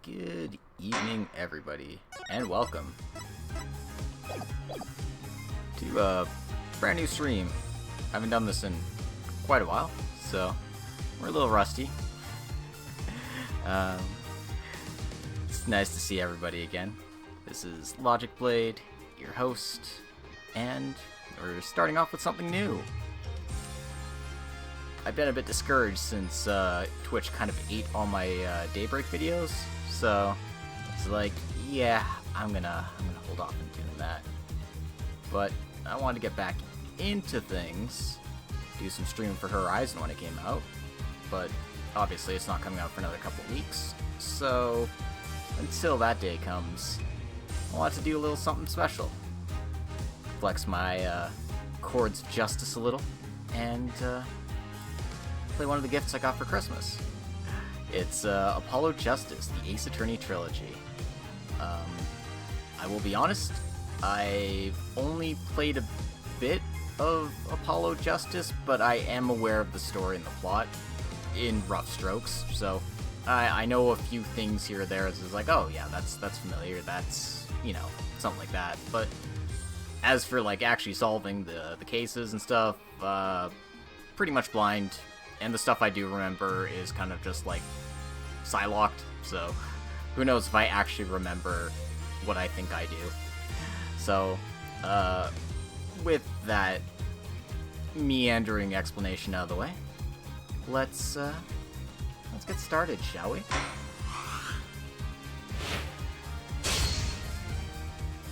Good evening, everybody, and welcome to a brand new stream. I haven't done this in quite a while, so we're a little rusty. It's nice to see everybody again. This is Logic Blade, your host, and we're starting off with something new. I've been a bit discouraged since Twitch kind of ate all my Daybreak videos, so it's like, yeah, I'm gonna hold off on doing that. But I wanted to get back into things, do some streaming for Horizon when it came out, but obviously it's not coming out for another couple weeks, so until that day comes, I want to do a little something special. Flex my Chords justice a little, and play one of the gifts I got for Christmas. It's Apollo Justice, the Ace Attorney Trilogy. I will be honest, I've only played a bit of Apollo Justice, but I am aware of the story and the plot in rough strokes, so I know a few things here or there. It's like, oh yeah, that's familiar, that's, you know, something like that. But as for like actually solving the cases and stuff, pretty much blind. And the stuff I do remember is kind of just, like, Psylocked, so who knows if I actually remember what I think I do. So, with that meandering explanation out of the way, let's get started, shall we?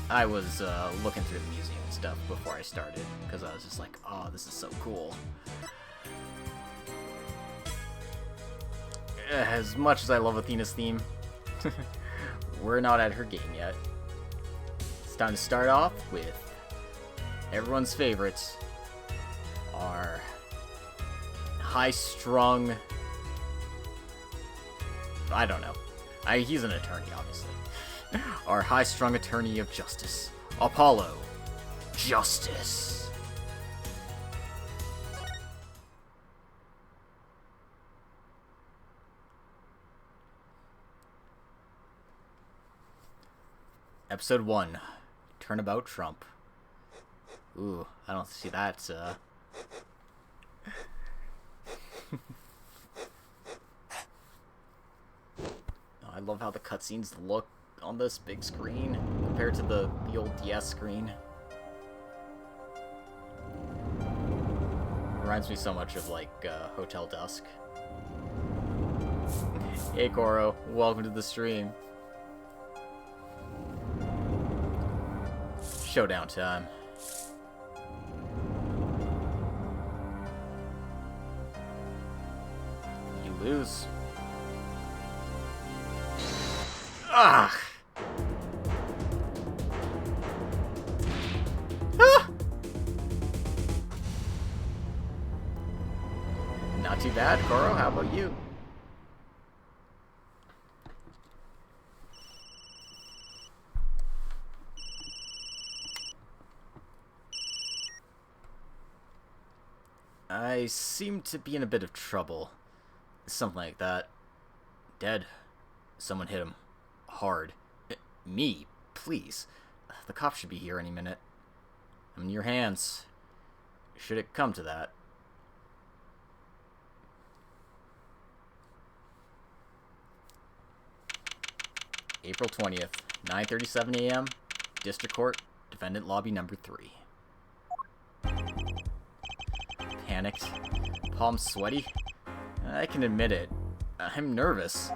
I was looking through the museum and stuff before I started, because I was just like, oh, this is so cool. As much as I love Athena's theme, we're not at her game yet. It's time to start off with everyone's favorites, our high-strung... I don't know. He's an attorney, obviously. Our high-strung attorney of justice, Apollo Justice. Episode 1, Turnabout Trump. Ooh, I don't see that, I love how the cutscenes look on this big screen compared to the old DS screen. Reminds me so much of, like, Hotel Dusk. Hey, Koro, welcome to the stream. Showdown time. You lose. Ah! Ah! Not too bad, Koro. How about you? I seem to be in a bit of trouble. Something like that. Dead. Someone hit him. Hard. Me? Please. The cops should be here any minute. I'm in your hands. Should it come to that. April 20th, 9:37 a.m. District Court, Defendant Lobby number 3. Panicked. Palms sweaty. I can admit it. I'm nervous.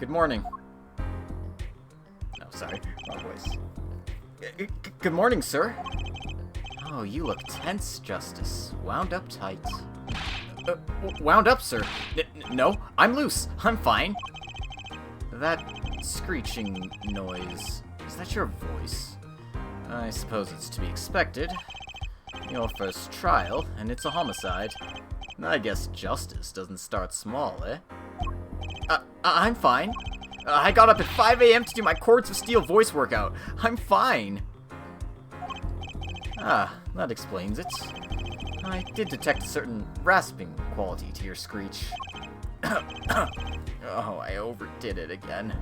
Good morning. No, sorry. Wrong voice. Good morning, sir. Oh, you look tense, Justice. Wound up tight. Wound up, sir? No, I'm loose. I'm fine. That screeching noise, is that your voice? I suppose it's to be expected. Your first trial, and it's a homicide. I guess justice doesn't start small, eh? I'm fine. I got up at 5 a.m. to do my Chords of Steel voice workout. I'm fine. Ah, that explains it. I did detect a certain rasping quality to your screech. Oh, I overdid it again.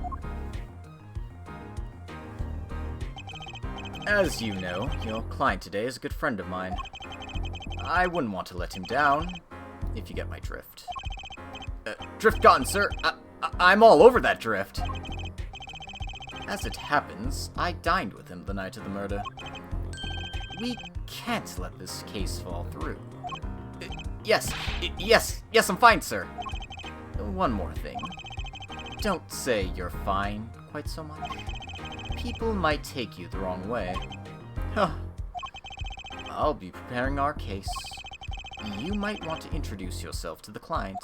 As you know, your client today is a good friend of mine. I wouldn't want to let him down, if you get my drift. Drift gone, sir. I'm all over that drift. As it happens, I dined with him the night of the murder. We can't let this case fall through. Yes, I'm fine, sir. One more thing. Don't say you're fine quite so much. People might take you the wrong way. Huh. I'll be preparing our case. You might want to introduce yourself to the client.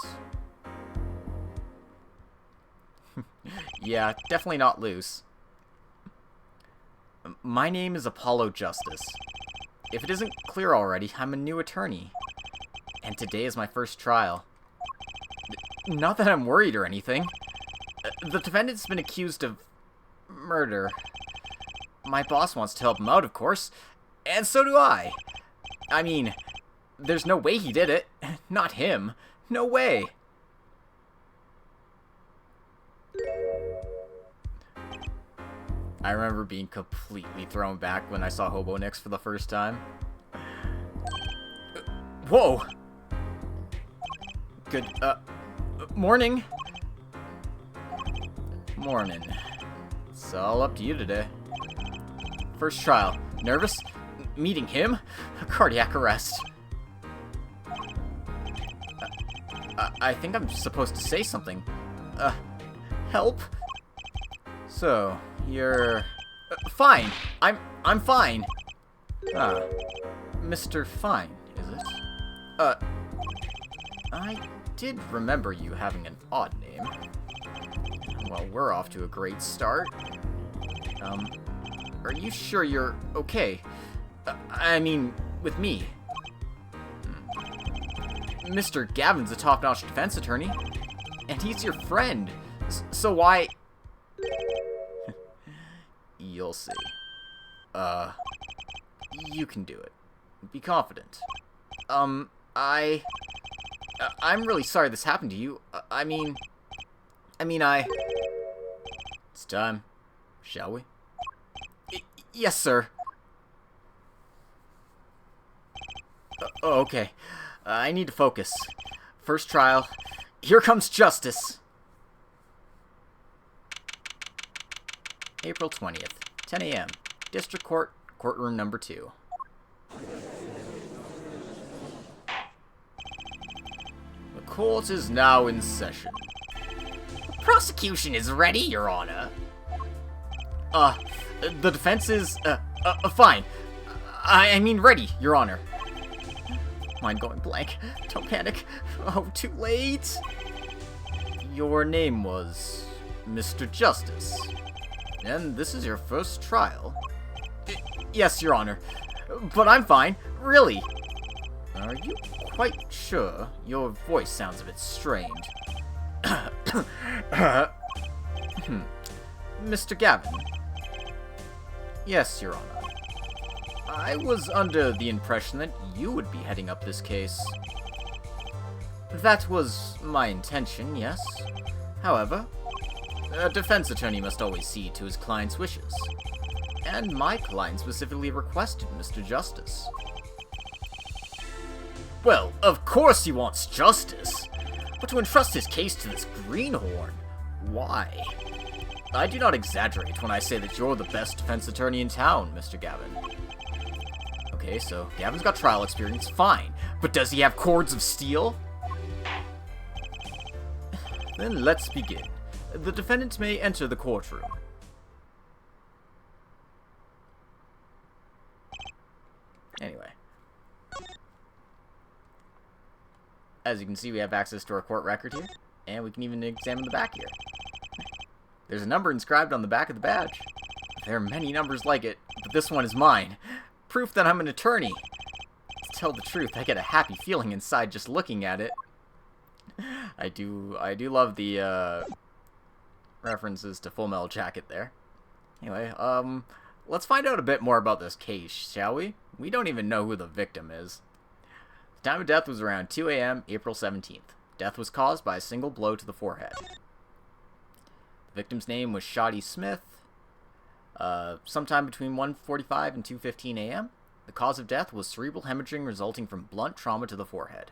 Yeah, definitely not loose. My name is Apollo Justice. If it isn't clear already, I'm a new attorney. And today is my first trial. Not that I'm worried or anything. The defendant's been accused of murder. My boss wants to help him out, of course. And so do I. I mean, there's no way he did it. Not him. No way. I remember being completely thrown back when I saw Hobo Nix for the first time. Whoa! Good, morning? Morning. It's all up to you today. First trial. Nervous? Meeting him? Cardiac arrest. I think I'm supposed to say something. Help? So, you're... fine. I'm fine. Mr. Fine, is it? I did remember you having an odd name. Well, we're off to a great start. Are you sure you're okay? I mean, with me. Mr. Gavin's a top-notch defense attorney, and he's your friend. So why... You'll see. You can do it. Be confident. I'm really sorry this happened to you. I mean, It's time. Shall we? Yes, sir. Okay. I need to focus. First trial. Here comes justice. April 20th, 10 a.m. District Court, courtroom number 2. The court is now in session. Prosecution is ready, Your Honor. The defense is, fine. I mean ready, Your Honor. Mind going blank. Don't panic. Oh, too late. Your name was Mr. Justice. And this is your first trial? Yes, Your Honor. But I'm fine. Really. Are you quite sure? Your voice sounds a bit strained. Mr. Gavin. Yes, Your Honor. I was under the impression that you would be heading up this case. That was my intention, yes. However, a defense attorney must always cede to his client's wishes. And my client specifically requested Mr. Justice. Well, of course he wants justice. But to entrust his case to this greenhorn, why? I do not exaggerate when I say that you're the best defense attorney in town, Mr. Gavin. Okay, so Gavin's got trial experience, fine. But does he have cords of steel? Then let's begin. The defendant may enter the courtroom. Anyway. As you can see, we have access to our court record here. And we can even examine the back here. There's a number inscribed on the back of the badge. There are many numbers like it, but this one is mine. Proof that I'm an attorney. To tell the truth, I get a happy feeling inside just looking at it. I do love the references to Full Metal Jacket there. Anyway, let's find out a bit more about this case, shall we? We don't even know who the victim is. The time of death was around 2 a.m., April 17th. Death was caused by a single blow to the forehead. The victim's name was Shadi Smith. Sometime between 1:45 and 2:15 a.m. The cause of death was cerebral hemorrhaging resulting from blunt trauma to the forehead.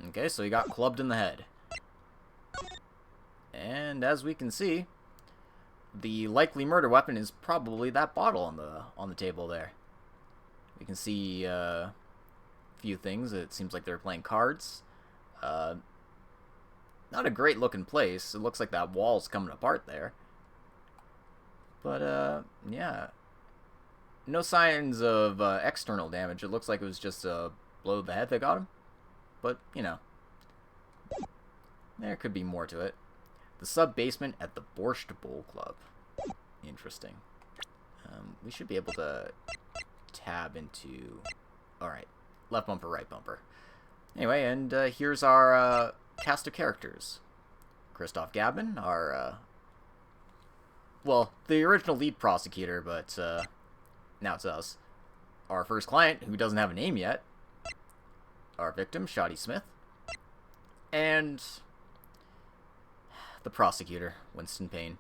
Okay, so he got clubbed in the head. And as we can see, the likely murder weapon is probably that bottle on the table there. We can see a few things. It seems like they're playing cards. Not a great looking place. It looks like that wall's coming apart there. But yeah. No signs of external damage. It looks like it was just a blow to the head that got him. But, you know, there could be more to it. The sub-basement at the Borscht Bowl Club. Interesting. We should be able to tab into... Alright, left bumper, right bumper. Anyway, and here's our cast of characters. Christoph Gabin, our... well, the original lead prosecutor, but now it's us. Our first client, who doesn't have a name yet. Our victim, Shadi Smith. And the prosecutor, Winston Payne.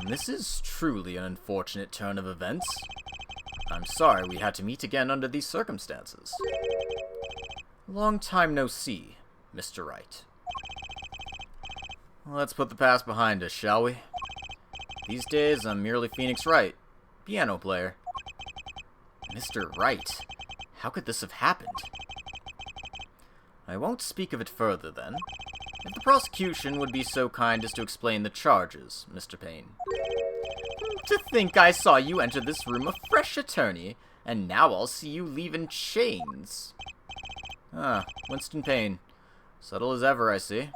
This is truly an unfortunate turn of events. I'm sorry we had to meet again under these circumstances. Long time no see, Mr. Wright. Let's put the past behind us, shall we? These days, I'm merely Phoenix Wright, piano player. Mr. Wright, how could this have happened? I won't speak of it further, then. If the prosecution would be so kind as to explain the charges, Mr. Payne. To think I saw you enter this room a fresh attorney, and now I'll see you leave in chains. Ah, Winston Payne. Subtle as ever, I see.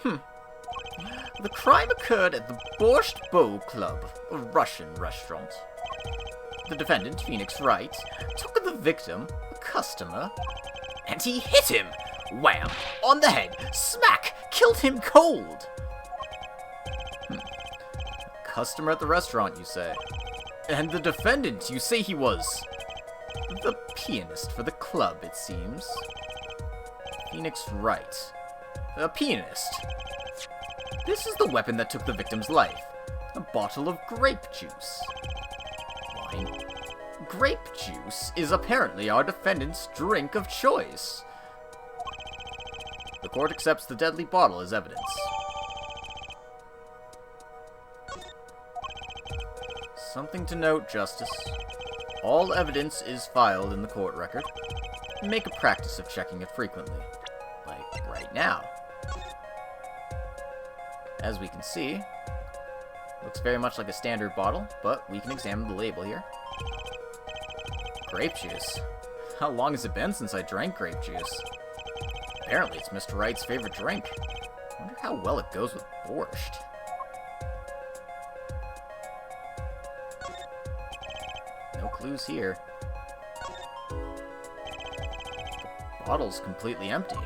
The crime occurred at the Borscht Bowl Club, a Russian restaurant. The defendant, Phoenix Wright, took the victim, a customer, and he hit him! Wham! On the head! Smack! Killed him cold! Customer at the restaurant, you say? And the defendant, you say he was? The pianist for the club, it seems. Phoenix Wright. A pianist. This is the weapon that took the victim's life. A bottle of grape juice. Wine. Grape juice is apparently our defendant's drink of choice. The court accepts the deadly bottle as evidence. Something to note, Justice. All evidence is filed in the court record. Make a practice of checking it frequently. Like right now. As we can see, looks very much like a standard bottle, but we can examine the label here. Grape juice. How long has it been since I drank grape juice? Apparently it's Mr. Wright's favorite drink. I wonder how well it goes with borscht. No clues here. The bottle's completely empty.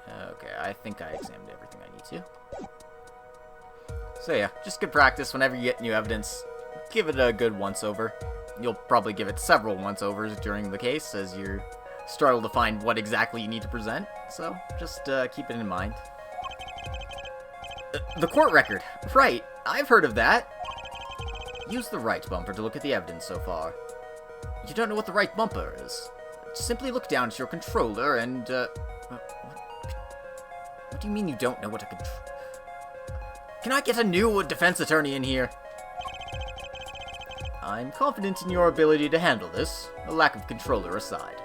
Okay, I think I examined everything I need to. So yeah, just good practice whenever you get new evidence. Give it a good once-over. You'll probably give it several once-overs during the case as you struggle to find what exactly you need to present. So just keep it in mind. The court record. Right, I've heard of that. Use the right bumper to look at the evidence so far. You don't know what the right bumper is. Simply look down to your controller and, What do you mean you don't know what a controller... Can I get a new defense attorney in here? I'm confident in your ability to handle this, a lack of controller aside.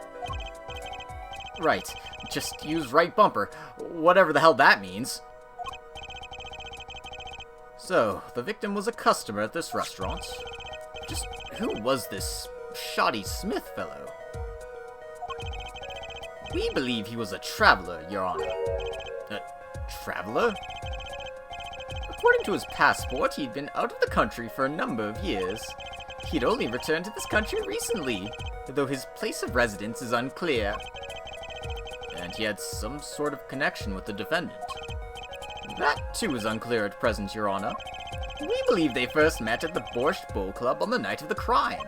Right, just use right bumper, whatever the hell that means. So, the victim was a customer at this restaurant. Just who was this Shadi Smith fellow? We believe he was a traveler, Your Honor. A traveler? According to his passport, he'd been out of the country for a number of years. He'd only returned to this country recently, though his place of residence is unclear. And he had some sort of connection with the defendant. That too is unclear at present, Your Honor. We believe they first met at the Borscht Bowl Club on the night of the crime.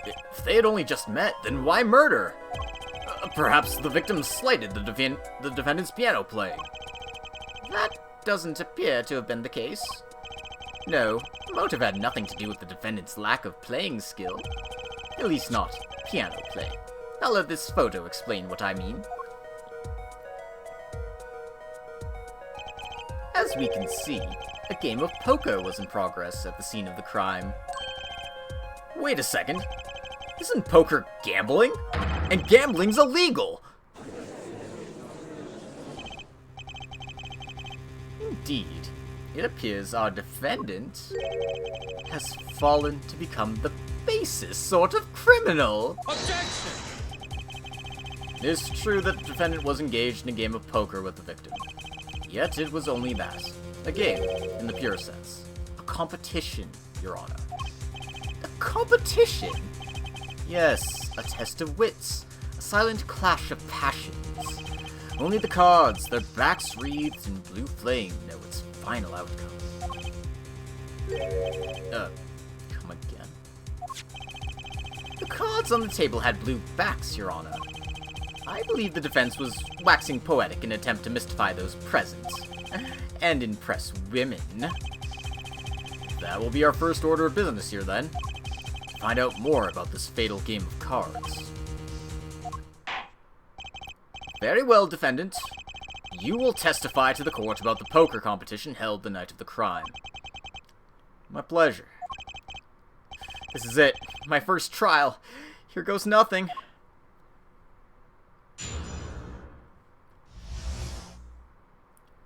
If they had only just met, then why murder? Perhaps the victim slighted the defendant's piano playing. That doesn't appear to have been the case. No, the motive had nothing to do with the defendant's lack of playing skill. At least not piano playing. I'll let this photo explain what I mean. As we can see, a game of poker was in progress at the scene of the crime. Wait a second. Isn't poker gambling? And gambling's illegal! Indeed, it appears our defendant has fallen to become the basest sort of criminal. Objection! It is true that the defendant was engaged in a game of poker with the victim. Yet it was only that. A game, in the pure sense. A competition, Your Honor. A competition? Yes, a test of wits. A silent clash of passions. Only the cards, their backs wreathed in blue flame, know its final outcome. Come again? The cards on the table had blue backs, Your Honor. I believe the defense was waxing poetic in an attempt to mystify those present, and impress women. That will be our first order of business here, then. Find out more about this fatal game of cards. Very well, defendant. You will testify to the court about the poker competition held the night of the crime. My pleasure. This is it. My first trial. Here goes nothing. The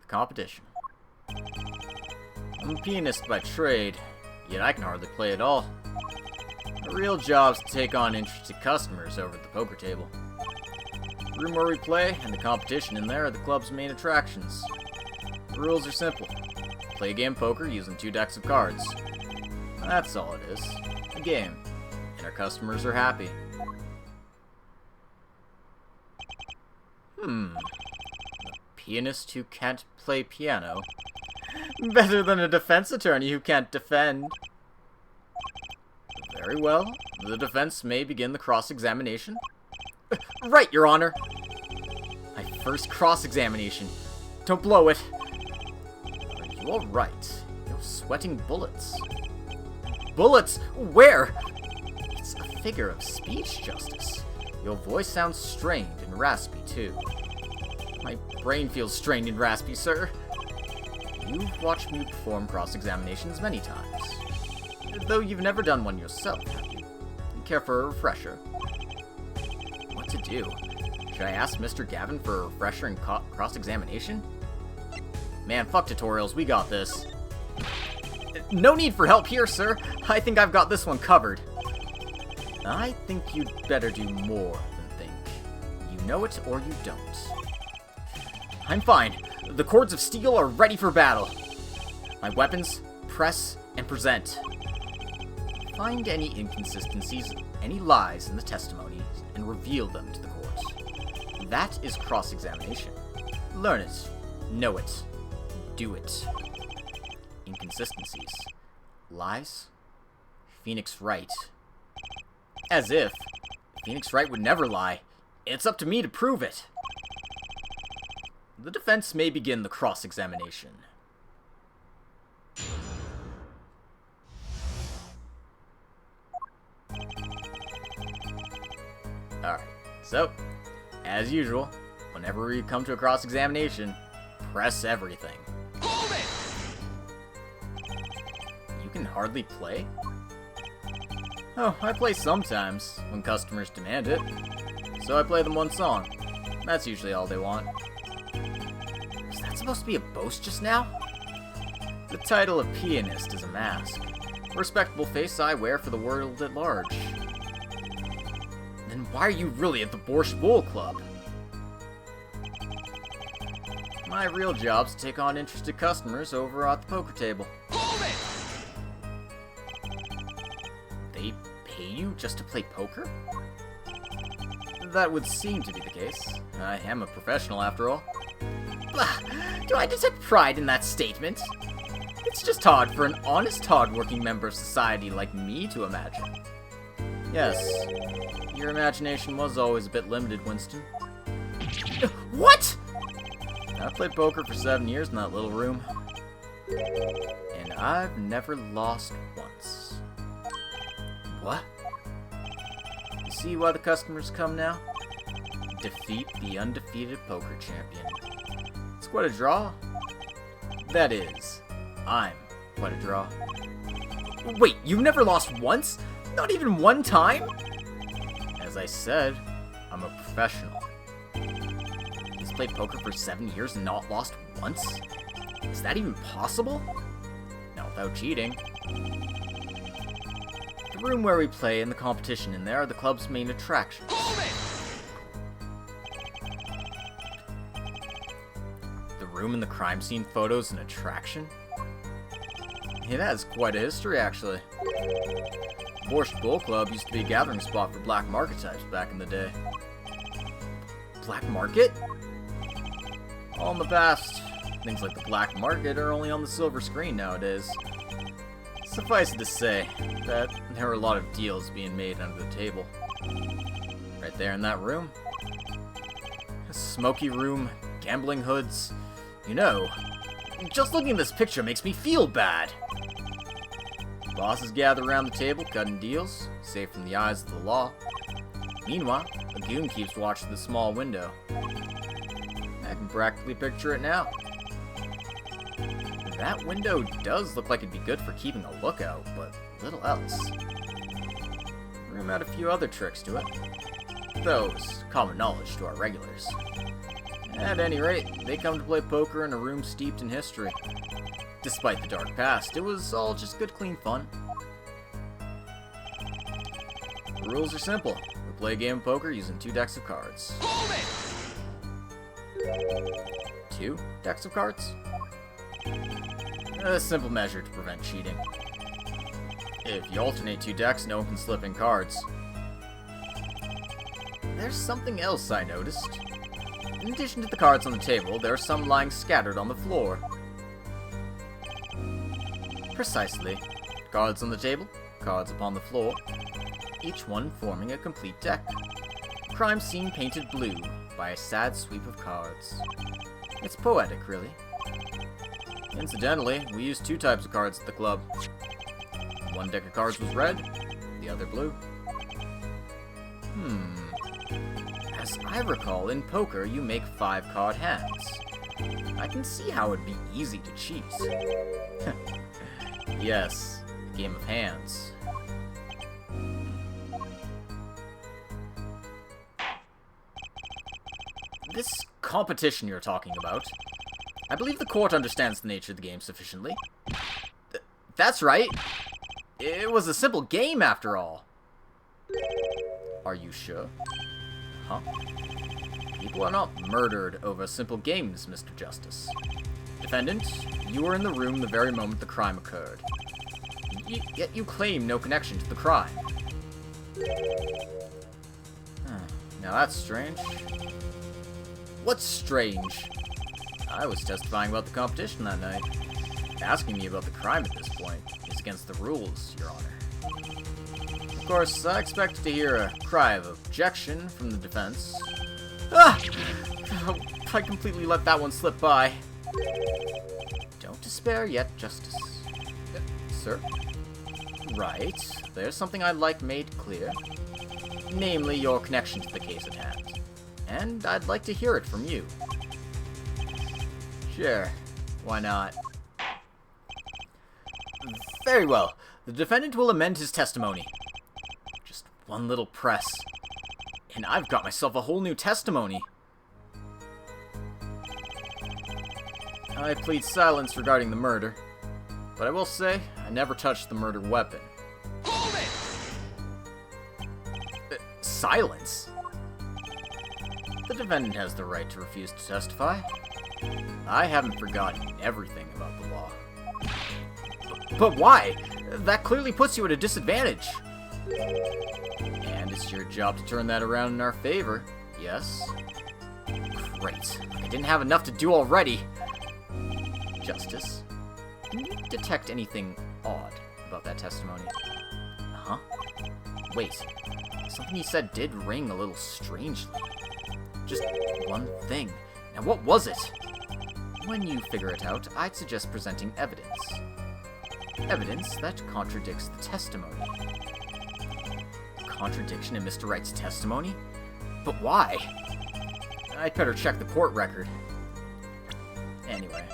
competition. I'm a pianist by trade, yet I can hardly play at all. My real job's to take on interested customers over at the poker table. The room where we play and the competition in there are the club's main attractions. The rules are simple. Play a game of poker using 2 decks of cards. That's all it is. A game. And our customers are happy. A pianist who can't play piano. Better than a defense attorney who can't defend. Very well. The defense may begin the cross-examination. Right, Your Honor. My first cross-examination. Don't blow it. Are you alright? You're sweating bullets. Bullets? Where? It's a figure of speech, Justice. Your voice sounds strained and raspy, too. My brain feels strained and raspy, sir. You've watched me perform cross-examinations many times. Though you've never done one yourself, have you? Care for a refresher? What to do? Should I ask Mr. Gavin for a refresher in cross-examination? Man, fuck tutorials, we got this. No need for help here, sir. I think I've got this one covered. I think you'd better do more than think. You know it or you don't. I'm fine. The cords of steel are ready for battle. My weapons, press, and present. Find any inconsistencies, any lies in the testimony, and reveal them to the court. That is cross-examination. Learn it. Know it. Do it. Inconsistencies. Lies? Phoenix Wright. As if. Phoenix Wright would never lie. It's up to me to prove it. The defense may begin the cross-examination. Alright, so, as usual, whenever we come to a cross-examination, press everything. Hold it! You can hardly play? Oh, I play sometimes, when customers demand it. So I play them one song. That's usually all they want. Was that supposed to be a boast just now? The title of pianist is a mask. A respectable face I wear for the world at large. Then why are you really at the Borscht Bowl Club? My real job's to take on interested customers over at the poker table. Hold it! They pay you just to play poker? That would seem to be the case. I am a professional after all. Blah! Do I detect pride in that statement? It's just hard for an honest, hard-working member of society like me to imagine. Yes, your imagination was always a bit limited, Winston. What?! I played poker for 7 years in that little room. And I've never lost once. What? You see why the customers come now? Defeat the undefeated poker champion. It's quite a draw. That is, I'm quite a draw. Wait, you've never lost once? Not even one time? As I said, I'm a professional. He's played poker for 7 years and not lost once? Is that even possible? Not without cheating. The room where we play and the competition in there are the club's main attractions. The room in the crime scene photos an attraction? It has quite a history, actually. Borscht Bull Club used to be a gathering spot for black market types back in the day. Black market? All in the past. Things like the black market are only on the silver screen nowadays. Suffice it to say that there were a lot of deals being made under the table. Right there in that room. A smoky room, gambling hoods. You know, just looking at this picture makes me feel bad. Bosses gather around the table, cutting deals, safe from the eyes of the law. Meanwhile, a goon keeps watch through the small window. I can practically picture it now. That window does look like it'd be good for keeping a lookout, but little else. The room had a few other tricks to it. Those, common knowledge to our regulars. At any rate, they come to play poker in a room steeped in history. Despite the dark past, it was all just good, clean fun. The rules are simple. We play a game of poker using 2 decks of cards. 2 decks of cards? A simple measure to prevent cheating. If you alternate 2 decks, no one can slip in cards. There's something else I noticed. In addition to the cards on the table, there are some lying scattered on the floor. Precisely. Cards on the table, cards upon the floor, each one forming a complete deck. Crime scene painted blue by a sad sweep of cards. It's poetic, really. Incidentally, we use 2 types of cards at the club. One deck of cards was red, the other blue. As I recall, in poker, you make 5-card hands. I can see how it'd be easy to cheat. Yes, a game of hands. This competition you're talking about, I believe the court understands the nature of the game sufficiently. That's right. It was a simple game, after all. Are you sure? Huh? People are not murdered over simple games, Mr. Justice. Defendant, you were in the room the very moment the crime occurred. Yet you claim no connection to the crime. Now that's strange. What's strange? I was testifying about the competition that night. Asking me about the crime at this point is against the rules, Your Honor. Of course, I expected to hear a cry of objection from the defense. Ah! Oh, I completely let that one slip by. Don't despair yet, Justice. Sir? Right. There's something I'd like made clear. Namely, your connection to the case at hand. And I'd like to hear it from you. Sure. Why not? Very well. The defendant will amend his testimony. Just one little press. And I've got myself a whole new testimony. I plead silence regarding the murder. But I will say, I never touched the murder weapon. Hold it! Silence? The defendant has the right to refuse to testify. I haven't forgotten everything about the law. But why? That clearly puts you at a disadvantage. And it's your job to turn that around in our favor, yes? Great. I didn't have enough to do already. Justice. Can you detect anything odd about that testimony? Huh? Wait. Something he said did ring a little strangely. Just one thing. Now what was it? When you figure it out, I'd suggest presenting evidence. Evidence that contradicts the testimony. Contradiction in Mr. Wright's testimony? But why? I'd better check the court record. Anyway.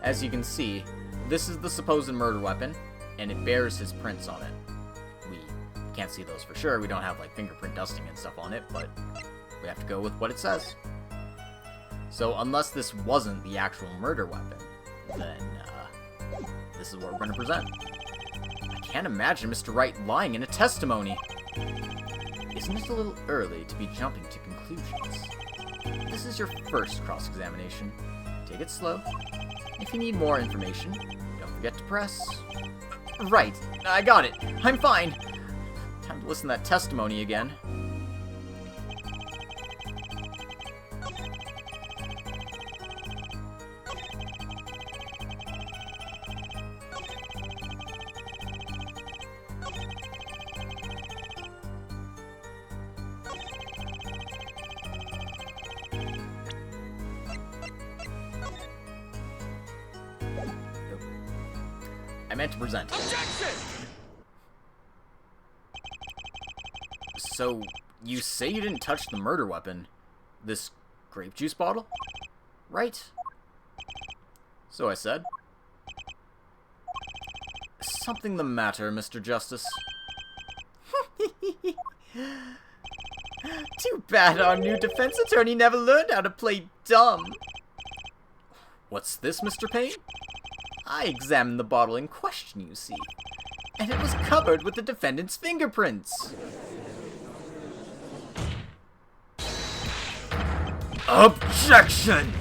As you can see, this is the supposed murder weapon, and it bears his prints on it. We can't see those for sure, we don't have like fingerprint dusting and stuff on it, but we have to go with what it says. So unless this wasn't the actual murder weapon, then this is what we're going to present. I can't imagine Mr. Wright lying in a testimony. Isn't it a little early to be jumping to conclusions? This is your first cross-examination. Take it slow. If you need more information, don't forget to press. Right, I got it. I'm fine. Time to listen to that testimony again. I meant to present. Objection! So, you say you didn't touch the murder weapon? This grape juice bottle? Right? So I said. Something the matter, Mr. Justice? Too bad our new defense attorney never learned how to play dumb. What's this, Mr. Payne? I examined the bottle in question, you see, and it was covered with the defendant's fingerprints. Objection!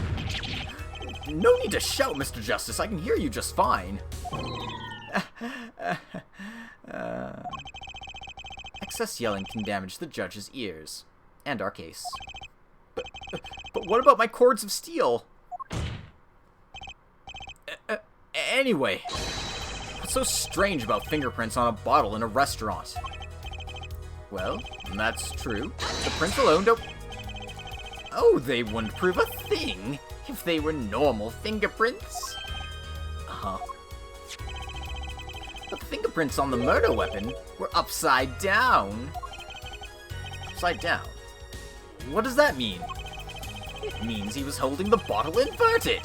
No need to shout, Mr. Justice. I can hear you just fine. Excess yelling can damage the judge's ears, and our case. But what about my cords of steel? Anyway, what's so strange about fingerprints on a bottle in a restaurant? Well, that's true. The prints alone don't... Oh, they wouldn't prove a thing if they were normal fingerprints. Uh-huh. But the fingerprints on the murder weapon were upside down. Upside down? What does that mean? It means he was holding the bottle inverted.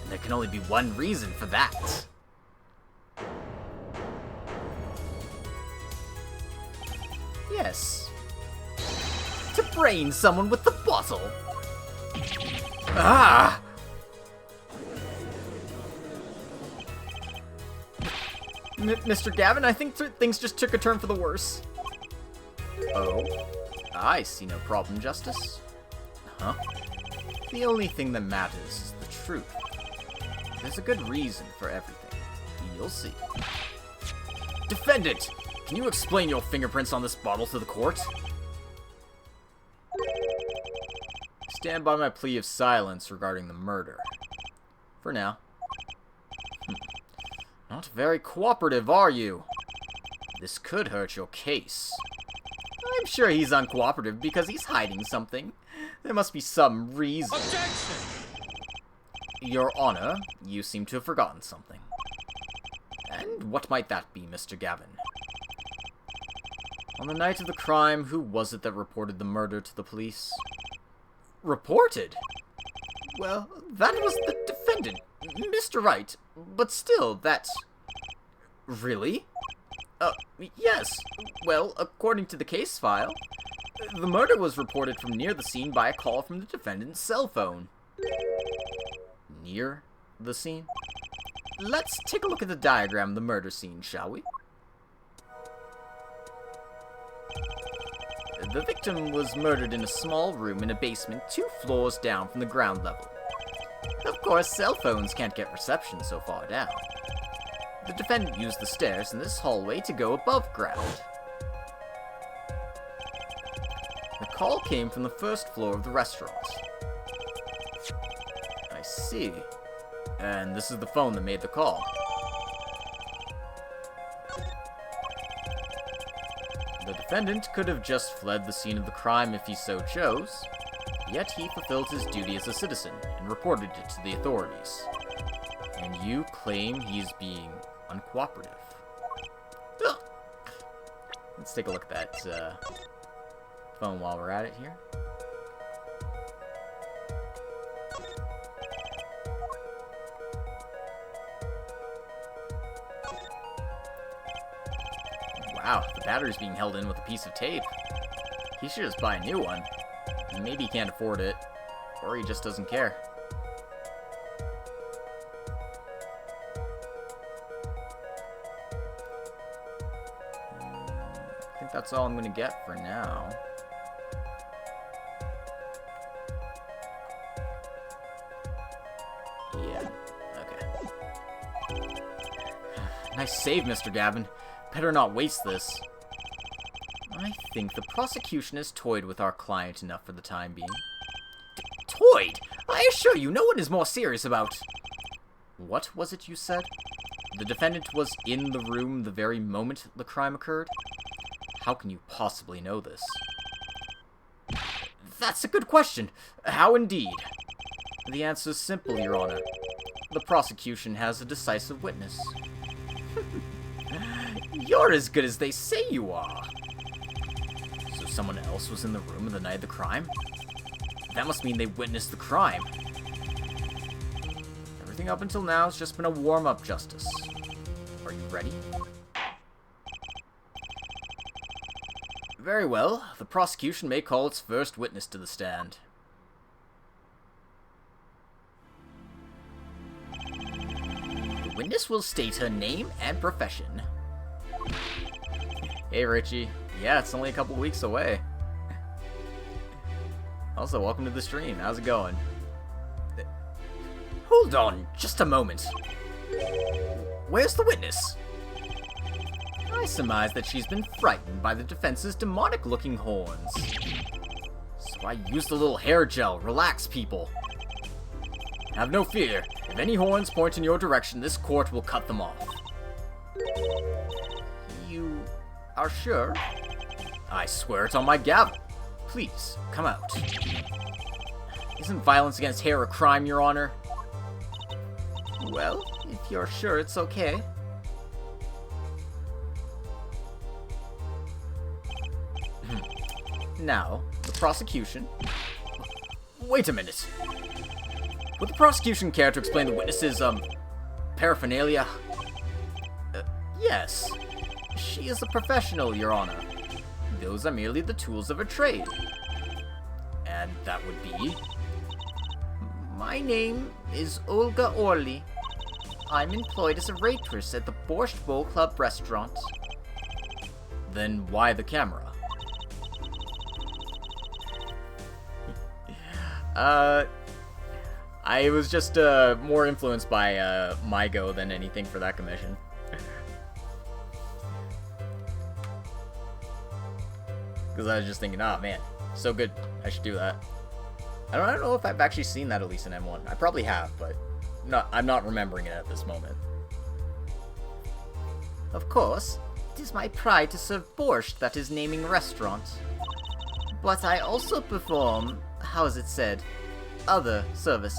There can only be one reason for that. Yes. To brain someone with the bottle. Ah! Mr. Gavin, I think things just took a turn for the worse. Oh? I see no problem, Justice. Huh? The only thing that matters is the truth. There's a good reason for everything. You'll see. Defendant! Can you explain your fingerprints on this bottle to the court? Stand by my plea of silence regarding the murder. For now. Not very cooperative, are you? This could hurt your case. I'm sure he's uncooperative because he's hiding something. There must be some reason. Objection! Your Honor, you seem to have forgotten something. And what might that be, Mr. Gavin? On the night of the crime, who was it that reported the murder to the police? Reported? Well, that was the defendant, Mr. Wright. But still, that's... Really? Yes. Well, according to the case file, the murder was reported from near the scene by a call from the defendant's cell phone. Near the scene? Let's take a look at the diagram of the murder scene, shall we? The victim was murdered in a small room in a basement 2 floors down from the ground level. Of course, cell phones can't get reception so far down. The defendant used the stairs in this hallway to go above ground. The call came from the 1st floor of the restaurant. I see. And this is the phone that made the call. The defendant could have just fled the scene of the crime if he so chose, yet he fulfilled his duty as a citizen and reported it to the authorities. And you claim he's being uncooperative. Ugh. Let's take a look at that phone while we're at it here. Wow, the battery's being held in with a piece of tape. He should just buy a new one. Maybe he can't afford it, or he just doesn't care. I think that's all I'm gonna get for now. Yeah, okay. Nice save, Mr. Gavin. Better not waste this. I think the prosecution has toyed with our client enough for the time being. Toyed? I assure you, no one is more serious about... What was it you said? The defendant was in the room the very moment the crime occurred? How can you possibly know this? That's a good question. How indeed? The answer is simple, Your Honor. The prosecution has a decisive witness. You're as good as they say you are. So someone else was in the room the night of the crime? That must mean they witnessed the crime. Everything up until now has just been a warm-up, Justice. Are you ready? Very well. The prosecution may call its first witness to the stand. The witness will state her name and profession. Hey, Richie. Yeah, it's only a couple weeks away. Also, welcome to the stream. How's it going? Hold on, just a moment. Where's the witness? I surmise that she's been frightened by the defense's demonic-looking horns. So I used a little hair gel. Relax, people. Have no fear. If any horns point in your direction, this court will cut them off. You are sure? I swear it's on my gavel. Please, come out. Isn't violence against hair a crime, Your Honor? Well, if you're sure it's okay. Now, the prosecution... Wait a minute. Would the prosecution care to explain the witness's, paraphernalia? Yes. She is a professional, Your Honor. Those are merely the tools of her trade. And that would be... My name is Olga Orly. I'm employed as a waitress at the Borscht Bowl Club restaurant. Then why the camera? I was just, more influenced by, MyGo than anything for that commission. Because I was just thinking, oh man, so good, I should do that. I don't know if I've actually seen that at least in M1. I probably have, but I'm not remembering it at this moment. Of course, it is my pride to serve borscht that is naming restaurant. But I also perform, how is it said, other service.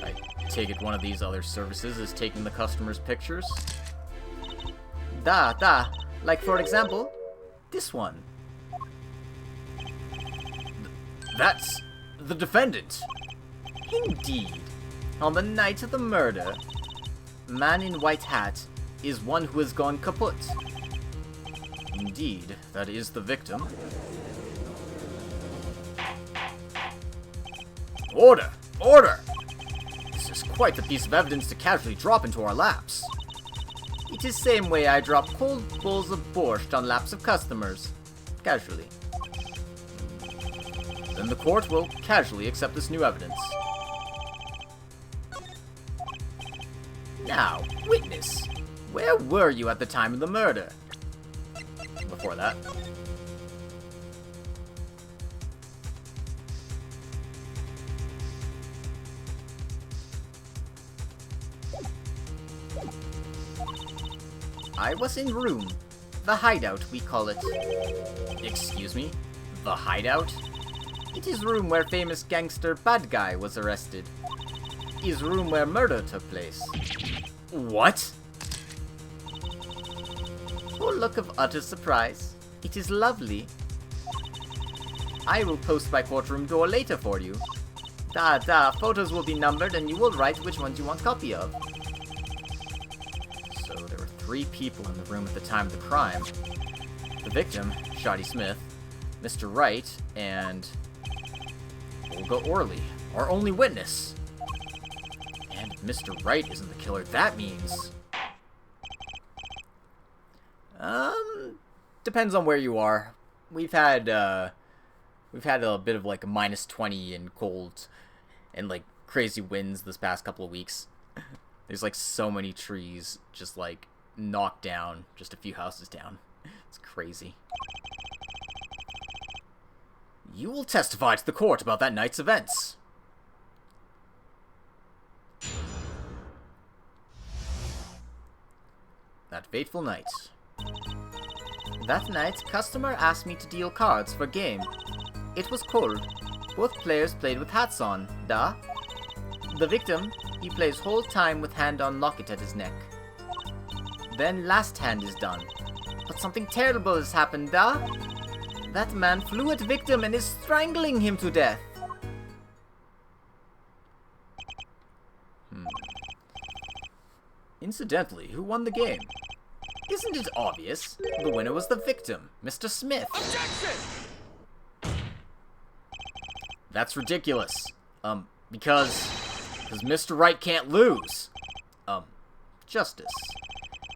I take it one of these other services is taking the customer's pictures? Like for example, this one. That's the defendant. Indeed. On the night of the murder, man in white hat is one who has gone kaput. Indeed, that is the victim. Order! Order! This is quite the piece of evidence to casually drop into our laps. It is same way I drop cold bowls of borscht on laps of customers. Casually. Then the court will casually accept this new evidence. Now, witness, where were you at the time of the murder? Before that. I was in room. The hideout, we call it. Excuse me? The hideout? It is room where famous gangster bad guy was arrested. Is room where murder took place. What? Oh, look of utter surprise. It is lovely. I will post by courtroom door later for you. Photos will be numbered and you will write which ones you want copy of. So there were 3 people in the room at the time of the crime. The victim, Shadi Smith, Mr. Wright, and Olga Orley, our only witness. And Mr. Wright isn't the killer. That means... Depends on where you are. We've had a bit of like a -20 and cold and like crazy winds this past couple of weeks. There's like so many trees just like knocked down, just a few houses down. It's crazy. You will testify to the court about that night's events. That fateful night. That night, customer asked me to deal cards for game. It was cold. Both players played with hats on, da. The victim, he plays whole time with hand on locket at his neck. Then last hand is done. But something terrible has happened, da. That man flew at victim and is strangling him to death. Incidentally, who won the game? Isn't it obvious? The winner was the victim, Mr. Smith. Objection! That's ridiculous. Because Mr. Wright can't lose. Justice.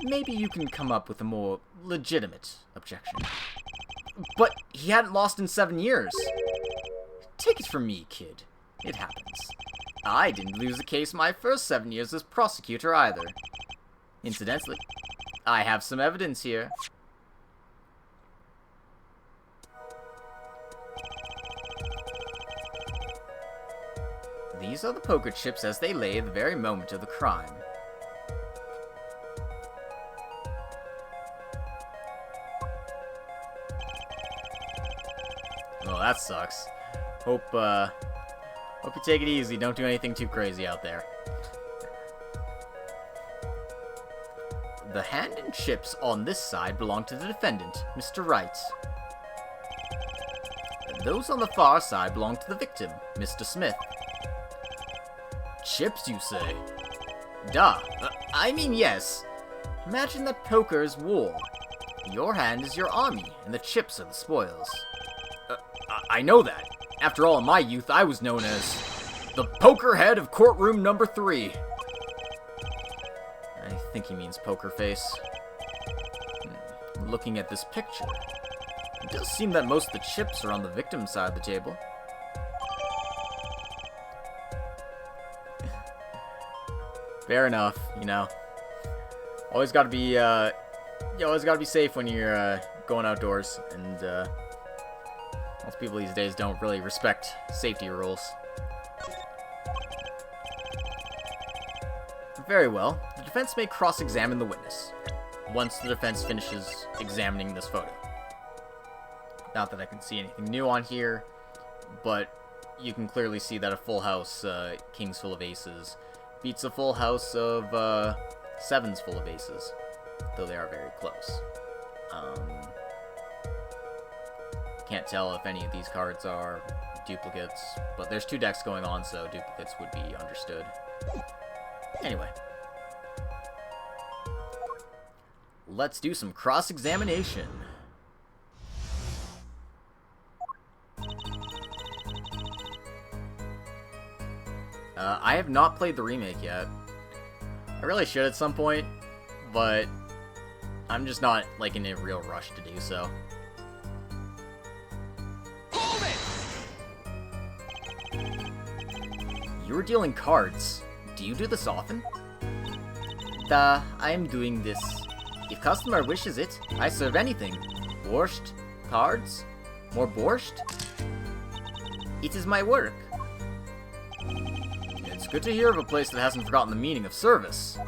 Maybe you can come up with a more legitimate objection. But he hadn't lost in 7 years. Take it from me, kid. It happens. I didn't lose a case my first 7 years as prosecutor either. Incidentally, I have some evidence here. These are the poker chips as they lay at the very moment of the crime. Oh, that sucks. Hope you take it easy. Don't do anything too crazy out there. The hand and chips on this side belong to the defendant, Mr. Wright. Those on the far side belong to the victim, Mr. Smith. Chips, you say? Duh. I mean, yes. Imagine that poker is war. Your hand is your army, and the chips are the spoils. I know that. After all, in my youth, I was known as the poker head of courtroom number 3. I think he means poker face. Looking at this picture, it does seem that most of the chips are on the victim's side of the table. Fair enough, you know. Always gotta be, you always gotta be safe when you're going outdoors, and most people these days don't really respect safety rules. Very well. The defense may cross-examine the witness once the defense finishes examining this photo. Not that I can see anything new on here, but you can clearly see that a full house, kings full of aces, beats a full house of sevens full of aces, though they are very close. Can't tell if any of these cards are duplicates, but there's 2 decks going on, so duplicates would be understood. Anyway. Let's do some cross-examination. I have not played the remake yet. I really should at some point, but I'm just not, like, in a real rush to do so. Hold it! You were dealing cards. Do you do this often? I am doing this. If customer wishes it, I serve anything. Borscht? Cards? More borscht? It is my work. It's good to hear of a place that hasn't forgotten the meaning of service.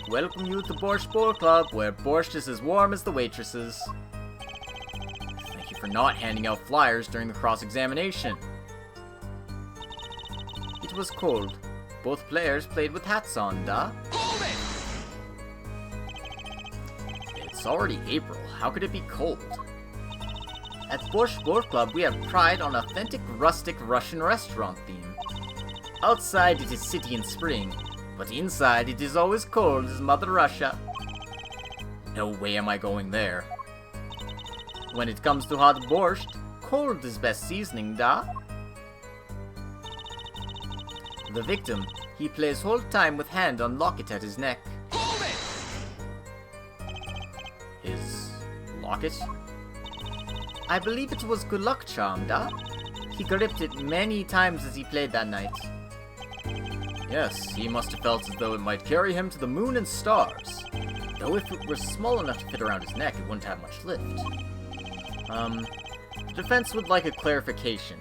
welcome you to Borscht Bowl Club, where borscht is as warm as the waitresses. Thank you for not handing out flyers during the cross-examination. It was cold. Both players played with hats on, da? It's already April. How could it be cold? At Borscht Bowl Club, we have pride on authentic rustic Russian restaurant theme. Outside it is city and spring, but inside it is always cold as Mother Russia. No way am I going there. When it comes to hot borscht, cold is best seasoning, da? The victim, he plays whole time with hand on locket at his neck. His locket? I believe it was good luck charm, da? He gripped it many times as he played that night. Yes, he must have felt as though it might carry him to the moon and stars. Though if it were small enough to fit around his neck, it wouldn't have much lift. The defense would like a clarification.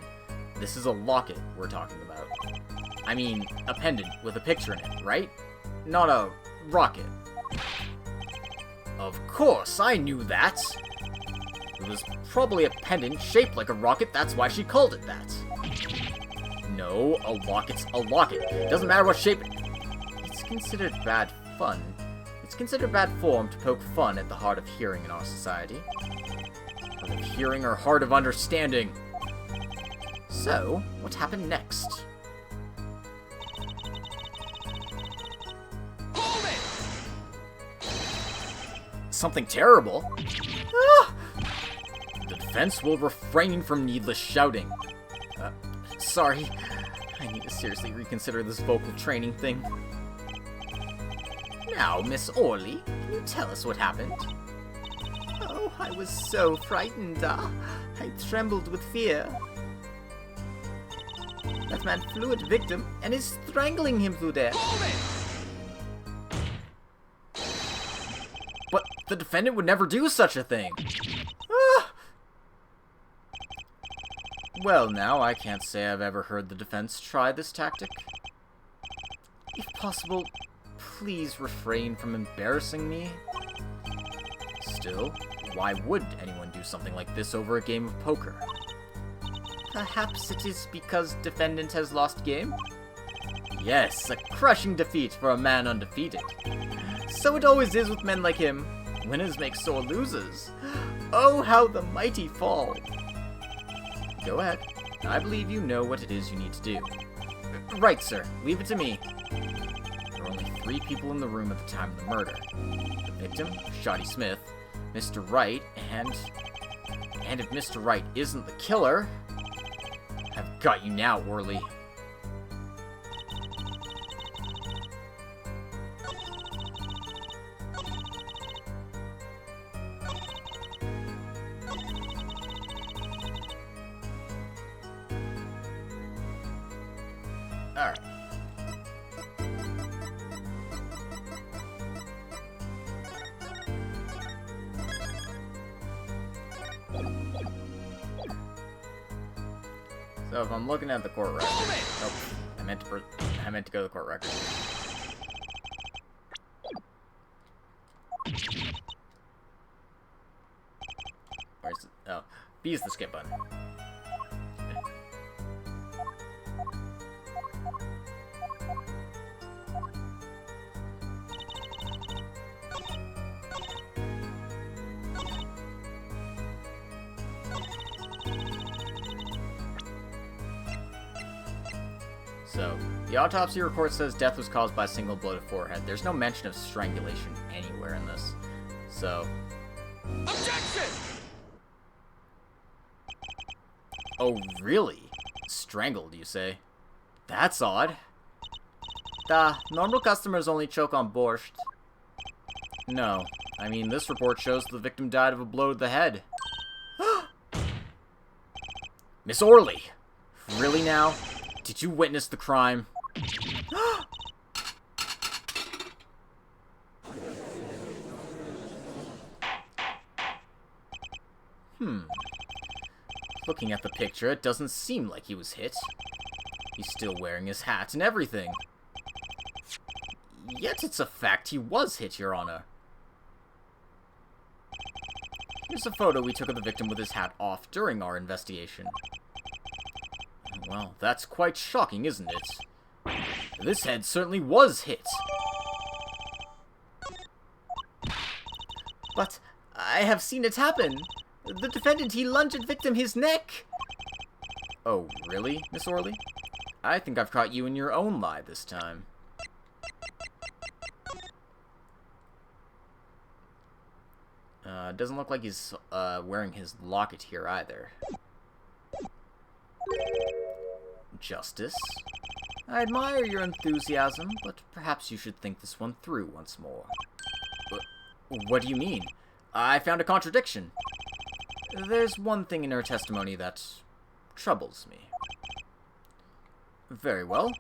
This is a locket we're talking about. I mean, a pendant with a picture in it, right? Not a rocket. Of course, I knew that! It was probably a pendant shaped like a rocket, that's why she called it that. No, a locket's a locket. Doesn't matter what shape it... It's considered bad fun. It's considered bad form to poke fun at the heart of hearing in our society. Heart of hearing or heart of understanding? So, what happened next? Something terrible? Ah! The defense will refrain from needless shouting. Sorry. I need to seriously reconsider this vocal training thing. Now, Miss Orley, can you tell us what happened? Oh, I was so frightened, I trembled with fear. That man flew at the victim and is strangling him to death. But the defendant would never do such a thing. Ah! Well, now, I can't say I've ever heard the defense try this tactic. If possible, please refrain from embarrassing me. Still, why would anyone do something like this over a game of poker? Perhaps it is because defendant has lost game? Yes, a crushing defeat for a man undefeated. So it always is with men like him. Winners make sore losers. Oh, how the mighty fall. Go ahead. I believe you know what it is you need to do. Right, sir. Leave it to me. There were only 3 people in the room at the time of the murder. The victim, Shadi Smith, Mr. Wright, and if Mr. Wright isn't the killer... I've got you now, Worley. Alright. So if I'm looking at the court record... Oh, I meant to go to the court record. Where's it? Oh, B is the skip button. So, the autopsy report says death was caused by a single blow to forehead. There's no mention of strangulation anywhere in this. So... Objection! Oh, really? Strangled, you say? That's odd. Normal customers only choke on borscht. No. I mean, this report shows the victim died of a blow to the head. Miss Orley! Really now? Did you witness the crime? Looking at the picture, it doesn't seem like he was hit. He's still wearing his hat and everything. Yet it's a fact he was hit, Your Honor. Here's a photo we took of the victim with his hat off during our investigation. Well, that's quite shocking, isn't it? This head certainly was hit. But I have seen it happen. The defendant, he lunged at victim his neck. Oh, really, Miss Orley? I think I've caught you in your own lie this time. Doesn't look like he's wearing his locket here either. Justice, I admire your enthusiasm, but perhaps you should think this one through once more. What do you mean? I found a contradiction. There's one thing in her testimony that troubles me. Very well.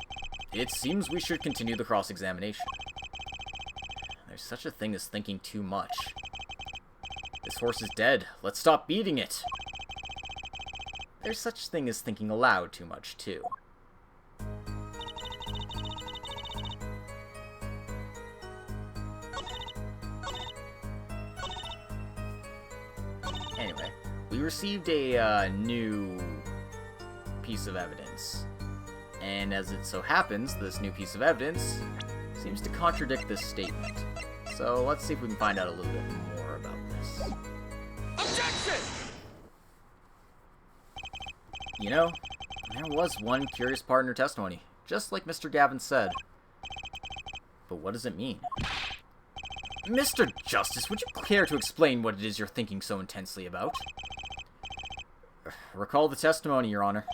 It seems we should continue the cross-examination. There's such a thing as thinking too much. This horse is dead. Let's stop beating it. There's such a thing as thinking aloud too much, too. Anyway, we received a new piece of evidence. And as it so happens, this new piece of evidence seems to contradict this statement. So let's see if we can find out a little bit more about this. Objection! You know, there was one curious part in her testimony, just like Mr. Gavin said. But what does it mean? Mr. Justice, would you care to explain what it is you're thinking so intensely about? Recall the testimony, Your Honor.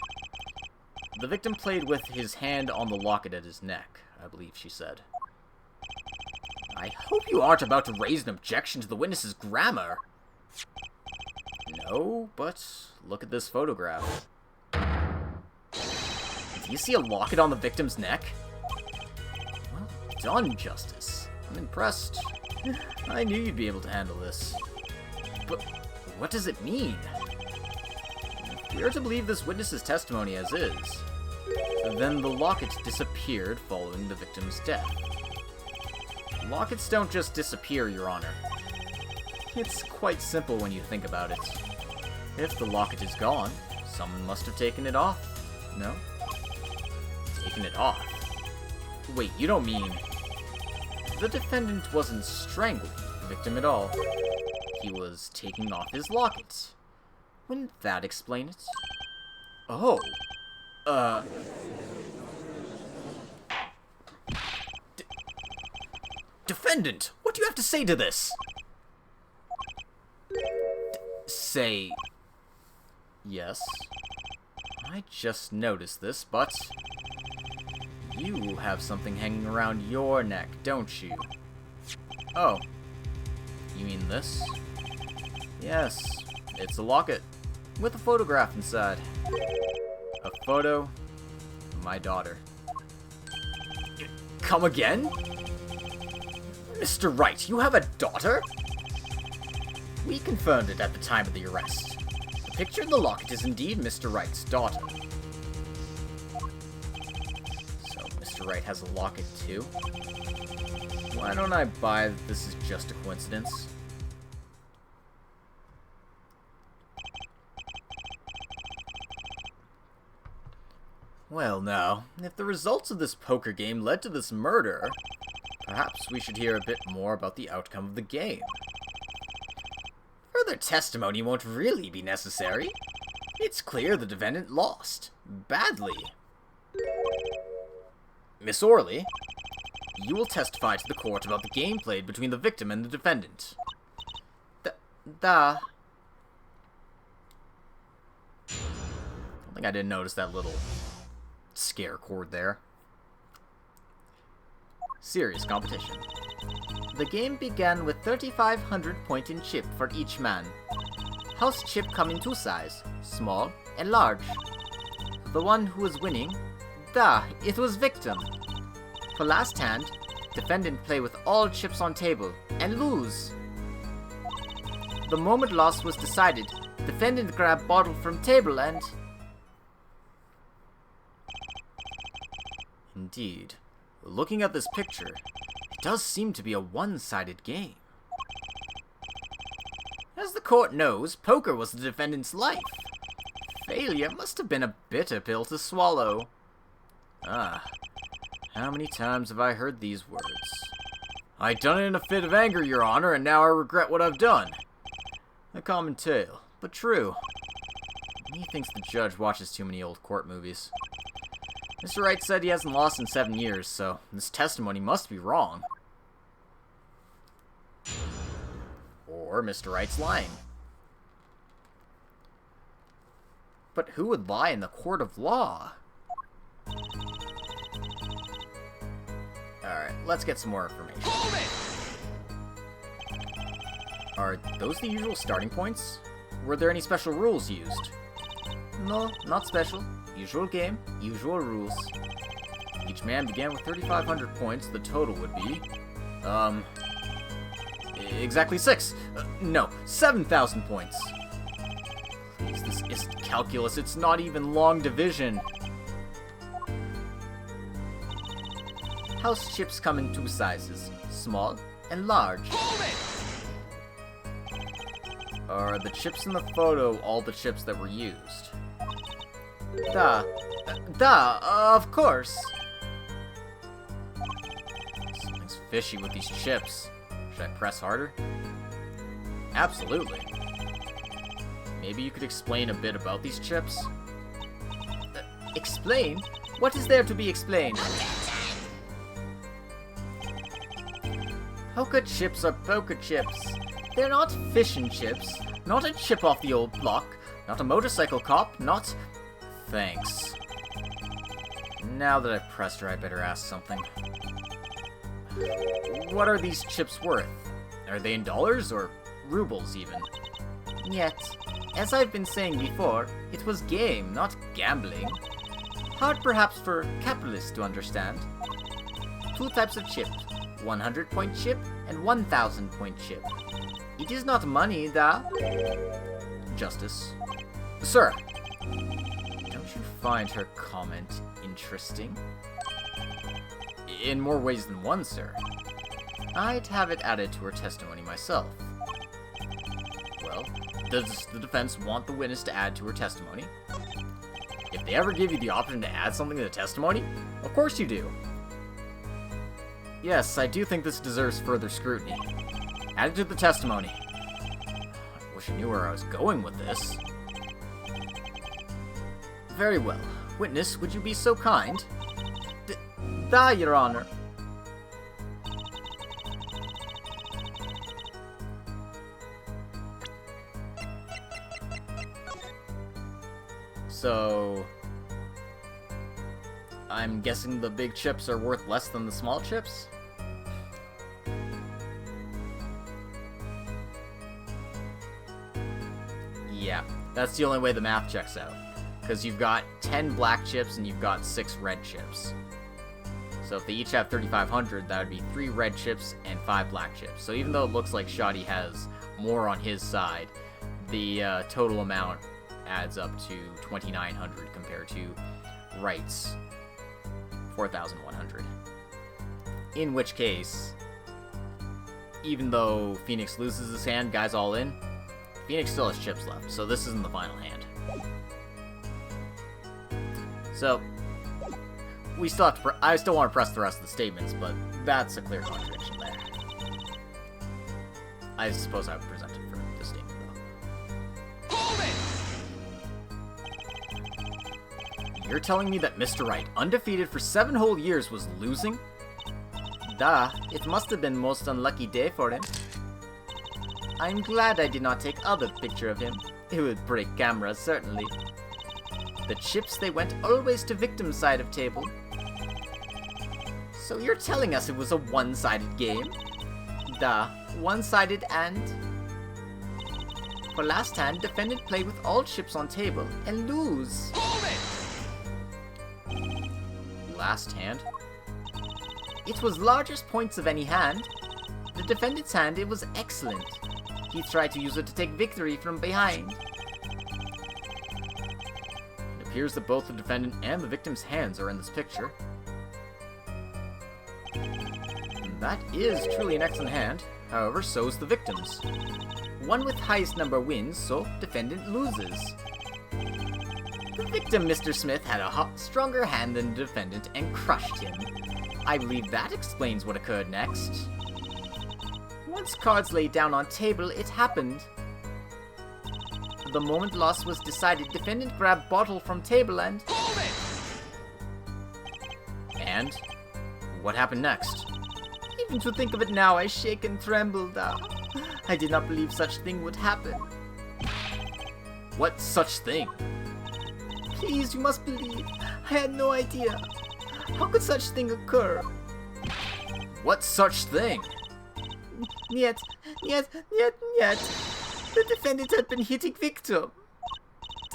The victim played with his hand on the locket at his neck, I believe she said. I hope you aren't about to raise an objection to the witness's grammar. No, but look at this photograph. Do you see a locket on the victim's neck? Well done, Justice. I'm impressed. I knew you'd be able to handle this. But what does it mean? If we are to believe this witness's testimony as is, then the locket disappeared following the victim's death. Lockets don't just disappear, Your Honor. It's quite simple when you think about it. If the locket is gone, someone must have taken it off. No? Taken it off? Wait, you don't mean... The defendant wasn't strangling the victim at all. He was taking off his locket. Wouldn't that explain it? Oh. Defendant, what do you have to say to this? Say... Yes. I just noticed this, but... You have something hanging around your neck, don't you? Oh. You mean this? Yes. It's a locket. With a photograph inside. A photo of my daughter. Come again? Mr. Wright, you have a daughter? We confirmed it at the time of the arrest. The picture in the locket is indeed Mr. Wright's daughter. So, Mr. Wright has a locket too? Why don't I buy that this is just a coincidence? Well now, if the results of this poker game led to this murder, perhaps we should hear a bit more about the outcome of the game. Further testimony won't really be necessary. It's clear the defendant lost. Badly. Miss Orley, you will testify to the court about the game played between the victim and the defendant. I think I didn't notice that little scare chord there. Serious competition. The game began with 3,500 point in chip for each man. House chip come in two sizes, small and large. The one who was winning, it was victim. For last hand, defendant play with all chips on table and lose. The moment loss was decided, defendant grab bottle from table and... Indeed. Looking at this picture, does seem to be a one-sided game. As the court knows, poker was the defendant's life. Failure must have been a bitter pill to swallow. Ah, how many times have I heard these words? I done it in a fit of anger, Your Honor, and now I regret what I've done. A common tale, but true. He thinks the judge watches too many old court movies. Mr. Wright said he hasn't lost in 7 years, so this testimony must be wrong. Or Mr. Wright's lying. But who would lie in the court of law? Alright, let's get some more information. Are those the usual starting points? Were there any special rules used? No, not special. Usual game, usual rules. Each man began with 3,500 points. The total would be... exactly 6. No, 7,000 points. Please, this isn't calculus. It's not even long division. House chips come in 2 sizes, small and large. Are the chips in the photo all the chips that were used? Of course. Something's fishy with these chips. Should I press harder? Absolutely. Maybe you could explain a bit about these chips? Explain? What is there to be explained? Poker chips are poker chips. They're not fish and chips. Not a chip off the old block. Not a motorcycle cop. Not... Thanks. Now that I've pressed her, I better ask something. What are these chips worth? Are they in dollars or rubles even? Yet, as I've been saying before, it was game, not gambling. Hard perhaps for capitalists to understand. 2 types of chip. 100-point chip and 1,000-point chip. It is not money, da. Justice. Sir! Don't you find her comment interesting? In more ways than one, sir. I'd have it added to her testimony myself. Well, does the defense want the witness to add to her testimony? If they ever give you the option to add something to the testimony, of course you do. Yes, I do think this deserves further scrutiny. Add it to the testimony. I wish I knew where I was going with this. Very well. Witness, would you be so kind? Your Honor. So... I'm guessing the big chips are worth less than the small chips? Yeah, that's the only way the math checks out. Because you've got 10 black chips and you've got 6 red chips. So if they each have 3,500, that would be 3 red chips and 5 black chips. So even though it looks like Shadi has more on his side, the total amount adds up to 2,900 compared to Wright's 4,100. In which case, even though Phoenix loses his hand, guy's all in, Phoenix still has chips left, so this isn't the final hand. So, we still have to I still want to press the rest of the statements, but that's a clear contradiction there. I suppose I would present it for this statement, though. You're telling me that Mr. Wright, undefeated for 7 whole years, was losing? It must have been most unlucky day for him. I'm glad I did not take other picture of him. It would break camera, certainly. The chips, they went always to victim side of table. So you're telling us it was a one-sided game? One-sided and... For last hand, defendant play with all chips on table and lose. Last hand? It was largest points of any hand. The defendant's hand, it was excellent. He tried to use it to take victory from behind. It appears that both the defendant and the victim's hands are in this picture. That is truly an excellent hand. However, so is the victim's. One with highest number wins, so defendant loses. The victim, Mr. Smith, had a stronger hand than the defendant and crushed him. I believe that explains what occurred next. Once cards laid down on table, it happened. The moment loss was decided, defendant grabbed bottle from table and... Hold it! And? What happened next? Even to think of it now, I shake and trembled. I did not believe such thing would happen. What such thing? Please, you must believe. I had no idea. How could such thing occur? What such thing? Yet. The defendant had been hitting victim.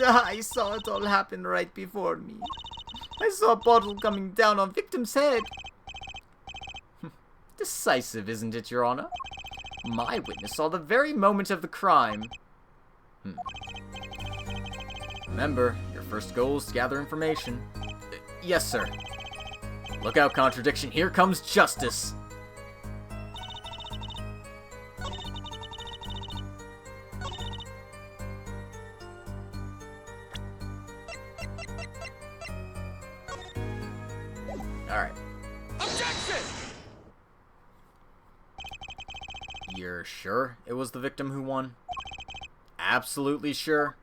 I saw it all happen right before me. I saw a bottle coming down on victim's head. Decisive, isn't it, Your Honor? My witness saw the very moment of the crime. Remember, your first goal is to gather information. Yes, sir. Look out, contradiction. Here comes justice. Alright. Objection! You're sure it was the victim who won? Absolutely sure?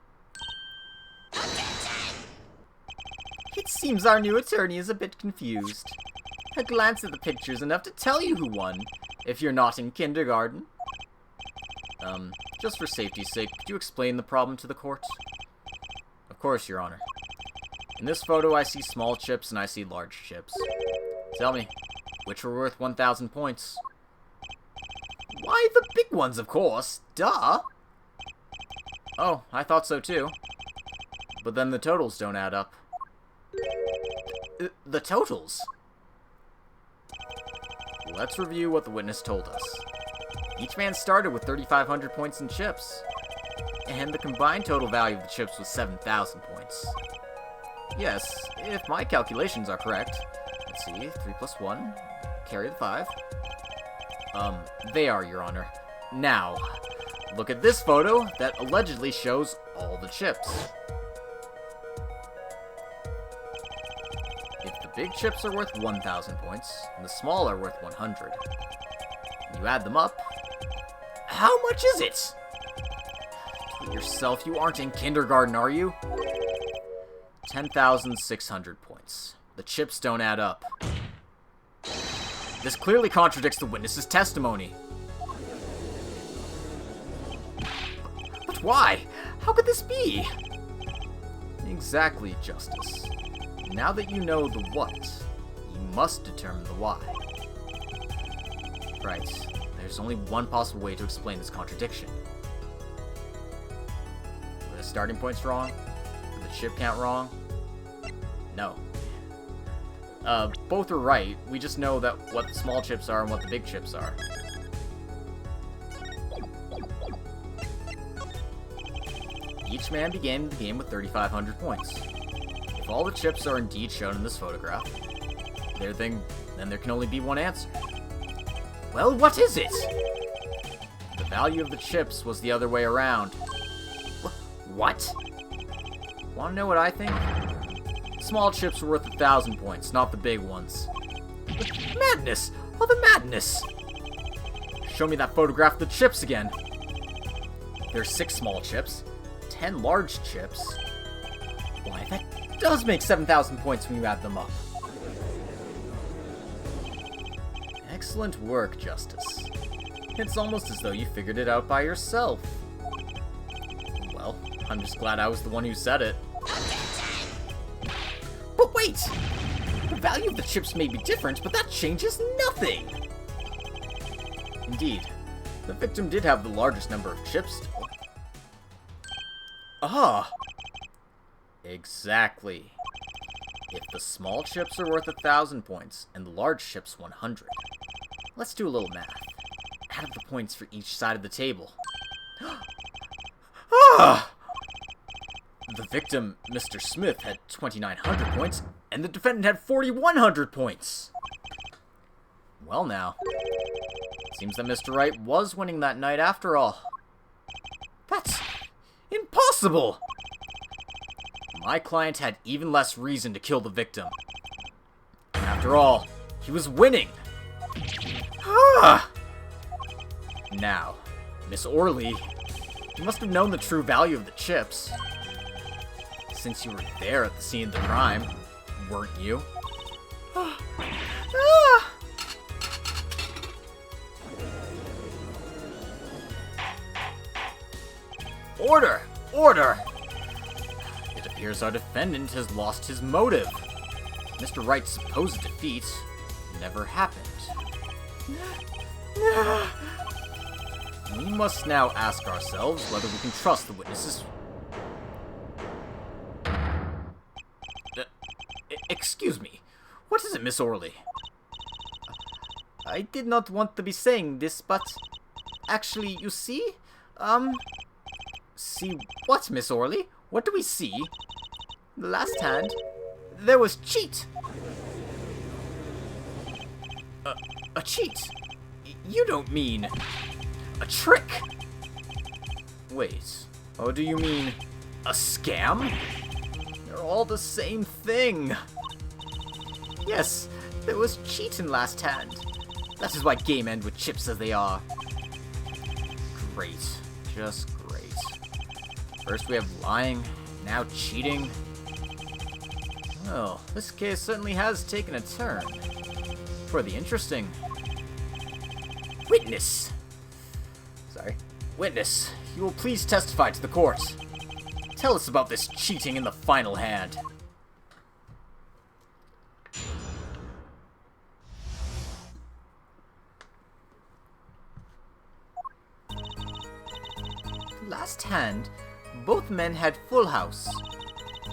It seems our new attorney is a bit confused. A glance at the picture's enough to tell you who won, if you're not in kindergarten. Just for safety's sake, could you explain the problem to the court? Of course, Your Honor. In this photo, I see small chips and I see large chips. Tell me, which were worth 1,000 points? Why, the big ones, of course. Duh! Oh, I thought so too. But then the totals don't add up. The totals? Let's review what the witness told us. Each man started with 3,500 points in chips. And the combined total value of the chips was 7,000 points. Yes, if my calculations are correct. Let's see, 3 plus 1, carry the 5. They are, Your Honor. Now, look at this photo that allegedly shows all the chips. If the big chips are worth 1,000 points, and the small are worth 100, and you add them up, how much is it? Do it yourself, you aren't in kindergarten, are you? 10,600 points. The chips don't add up. This clearly contradicts the witness's testimony. But why? How could this be? Exactly, Justice. Now that you know the what, you must determine the why. Right. There's only one possible way to explain this contradiction. Were the starting points wrong? Were the chip count wrong? No. Both are right. We just know that what the small chips are and what the big chips are. Each man began the game with 3,500 points. If all the chips are indeed shown in this photograph, then there can only be one answer. Well, what is it? The value of the chips was the other way around. What? Want to know what I think? Small chips were worth 1,000 points, not the big ones. Madness! Oh, the madness! Show me that photograph of the chips again. There's 6 small chips, 10 large chips. Why, that does make 7,000 points when you add them up. Excellent work, Justice. It's almost as though you figured it out by yourself. Well, I'm just glad I was the one who said it. But wait! The value of the chips may be different, but that changes nothing! Indeed, the victim did have the largest number of chips still. Ah! Exactly. If the small chips are worth 1,000 points, and the large chips 100, let's do a little math. Add up the points for each side of the table. Ah! The victim, Mr. Smith, had 2,900 points, and the defendant had 4,100 points. Well now, Seems that Mr. Wright was winning that night after all. That's impossible! My client had even less reason to kill the victim. After all, he was winning! Ah! Now, Miss Orley, you must have known the true value of the chips. Since you were there at the scene of the crime, weren't you? Ah! Order! Order! It appears our defendant has lost his motive. Mr. Wright's supposed defeat never happened. We must now ask ourselves whether we can trust the witnesses. Excuse me. What is it, Miss Orley? I did not want to be saying this, but... Actually, you see? See what, Miss Orley? What do we see? The last hand, there was cheat! A cheat? You don't mean... a trick? Wait, oh, do you mean... a scam? They're all the same thing. Yes, there was cheat in last hand. That is why game end with chips as they are. Great. Just great. First we have lying, now cheating. Well, this case certainly has taken a turn. For the interesting. Witness! Sorry. Witness, you will please testify to the court. Tell us about this cheating in the final hand. Last hand, both men had full house.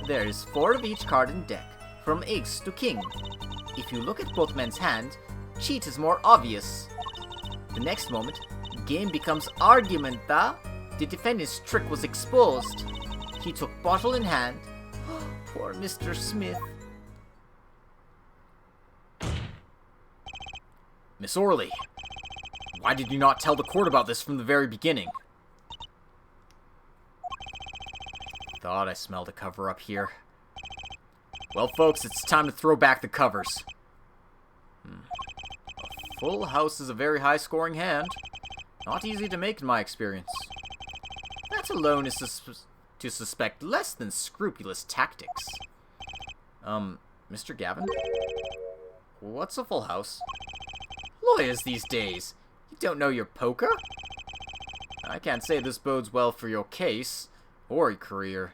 There is 4 of each card in deck, from ace to king. If you look at both men's hand, cheat is more obvious. The next moment, game becomes argument da. The defendant's trick was exposed. He took bottle in hand. Poor Mr. Smith. Miss Orley, why did you not tell the court about this from the very beginning? Thought I smelled a cover up here. Well, folks, it's time to throw back the covers. A full house is a very high-scoring hand. Not easy to make in my experience. That alone is to suspect less than scrupulous tactics. Mr. Gavin? What's a full house? Lawyers these days, you don't know your poker? I can't say this bodes well for your case. Or a career.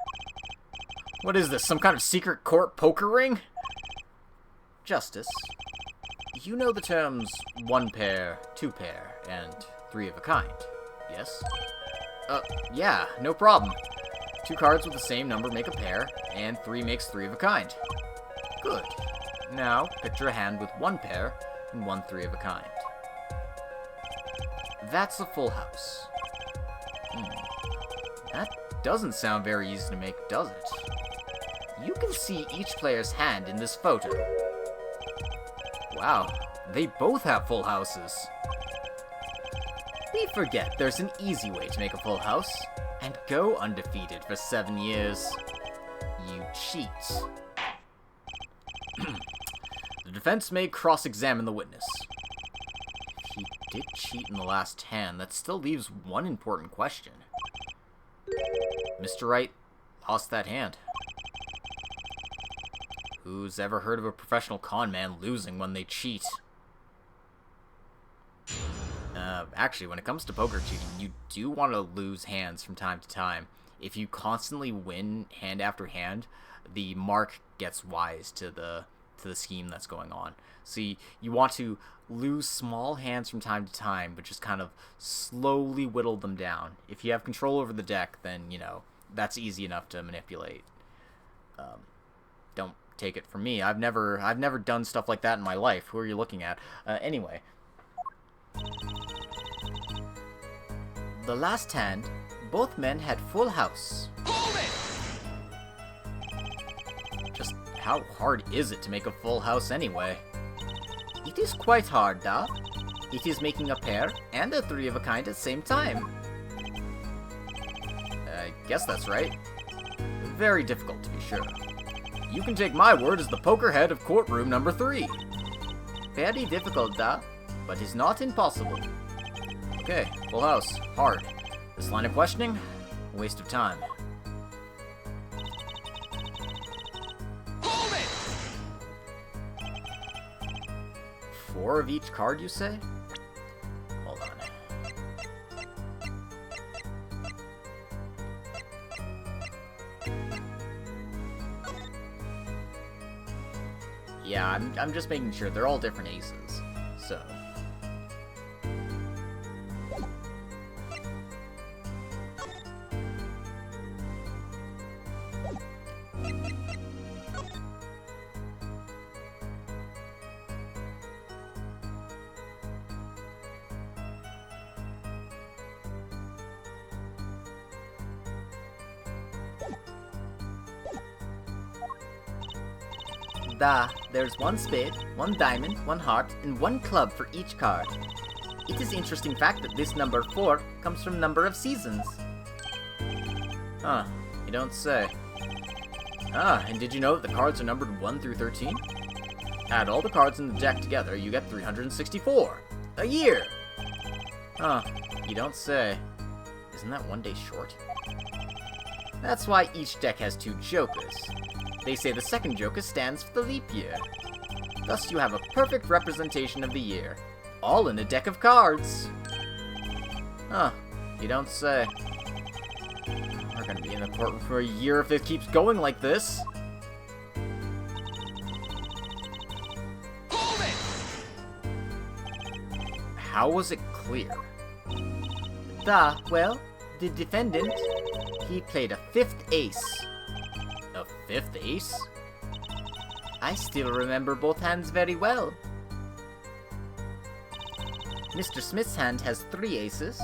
What is this, some kind of secret court poker ring? Justice, you know the terms 1 pair, 2 pair, and 3 of a kind, yes? Yeah, no problem. 2 cards with the same number make a pair, and 3 makes 3 of a kind. Good. Now, picture a hand with 1 pair and 1 3 of a kind. That's a full house. That doesn't sound very easy to make, does it? You can see each player's hand in this photo. Wow, they both have full houses. We forget there's an easy way to make a full house and go undefeated for 7 years. You cheat. The defense may cross-examine the witness. If he did cheat in the last hand, that still leaves one important question. Mr. Wright lost that hand. Who's ever heard of a professional con man losing when they cheat? Actually, when it comes to poker cheating, you do want to lose hands from time to time. If you constantly win hand after hand, the mark gets wise to the scheme that's going on. So you want to lose small hands from time to time, but just kind of slowly whittle them down. If you have control over the deck, then, you know, that's easy enough to manipulate. Don't take it from me. I've never done stuff like that in my life. Who are you looking at? Anyway. The last hand, both men had full house. Hold it! Just how hard is it to make a full house anyway? It is quite hard, da. It is making a pair and a three of a kind at the same time. I guess that's right. Very difficult to be sure. You can take my word as the poker head of courtroom number 3. Very difficult, but is not impossible. Okay, full house. Hard. This line of questioning? A waste of time. Hold it! 4 of each card, you say? Hold on. Yeah, I'm just making sure they're all different aces. So. There's 1 spade, 1 diamond, 1 heart, and 1 club for each card. It is interesting fact that this number 4 comes from number of seasons. Huh, you don't say. And did you know that the cards are numbered 1 through 13? Add all the cards in the deck together, you get 364. A year! Huh, you don't say. Isn't that 1 day short? That's why each deck has 2 jokers. They say the second joker stands for the leap year. Thus you have a perfect representation of the year, all in a deck of cards. Huh, you don't say. We're gonna be in the courtroom for a year if it keeps going like this. Hold it! How was it clear? Well, the defendant, he played a 5th ace. A 5th ace? I still remember both hands very well. Mr. Smith's hand has 3 aces.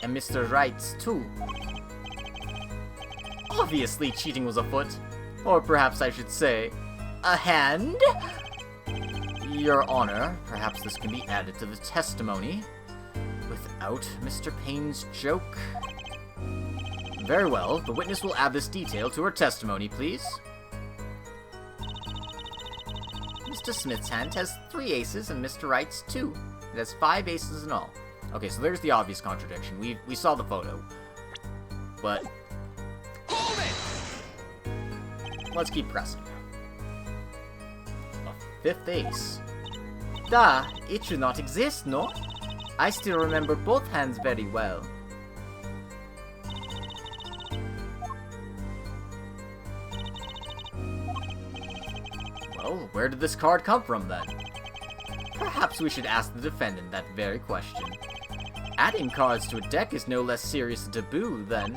And Mr. Wright's 2. Obviously cheating was afoot. Or perhaps I should say, a hand? Your Honor, perhaps this can be added to the testimony. Without Mr. Payne's joke? Very well, the witness will add this detail to her testimony, please. Mr. Smith's hand has 3 aces and Mr. Wright's 2. It has 5 aces in all. Okay, so there's the obvious contradiction. We saw the photo. But Hold it! let's keep pressing. A 5th ace. It should not exist, no? I still remember both hands very well. Well, where did this card come from, then? Perhaps we should ask the defendant that very question. Adding cards to a deck is no less serious a taboo, than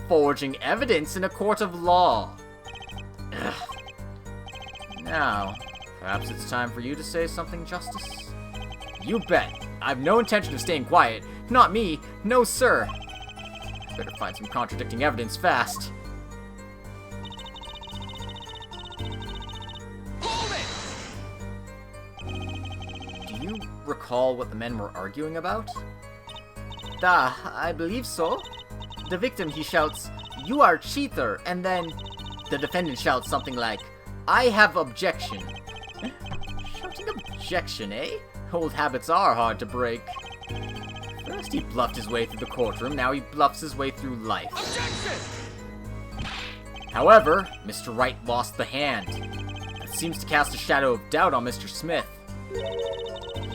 forging evidence in a court of law. Ugh. Now, perhaps it's time for you to say something, Justice? You bet. I've no intention of staying quiet. Not me. No, sir. Better find some contradicting evidence fast. Do you recall what the men were arguing about? I believe so. The victim, he shouts, "You are cheater," and then the defendant shouts something like, "I have objection." Shouting objection, eh? Old habits are hard to break. First he bluffed his way through the courtroom, now he bluffs his way through life. Objection! However, Mr. Wright lost the hand. That seems to cast a shadow of doubt on Mr. Smith.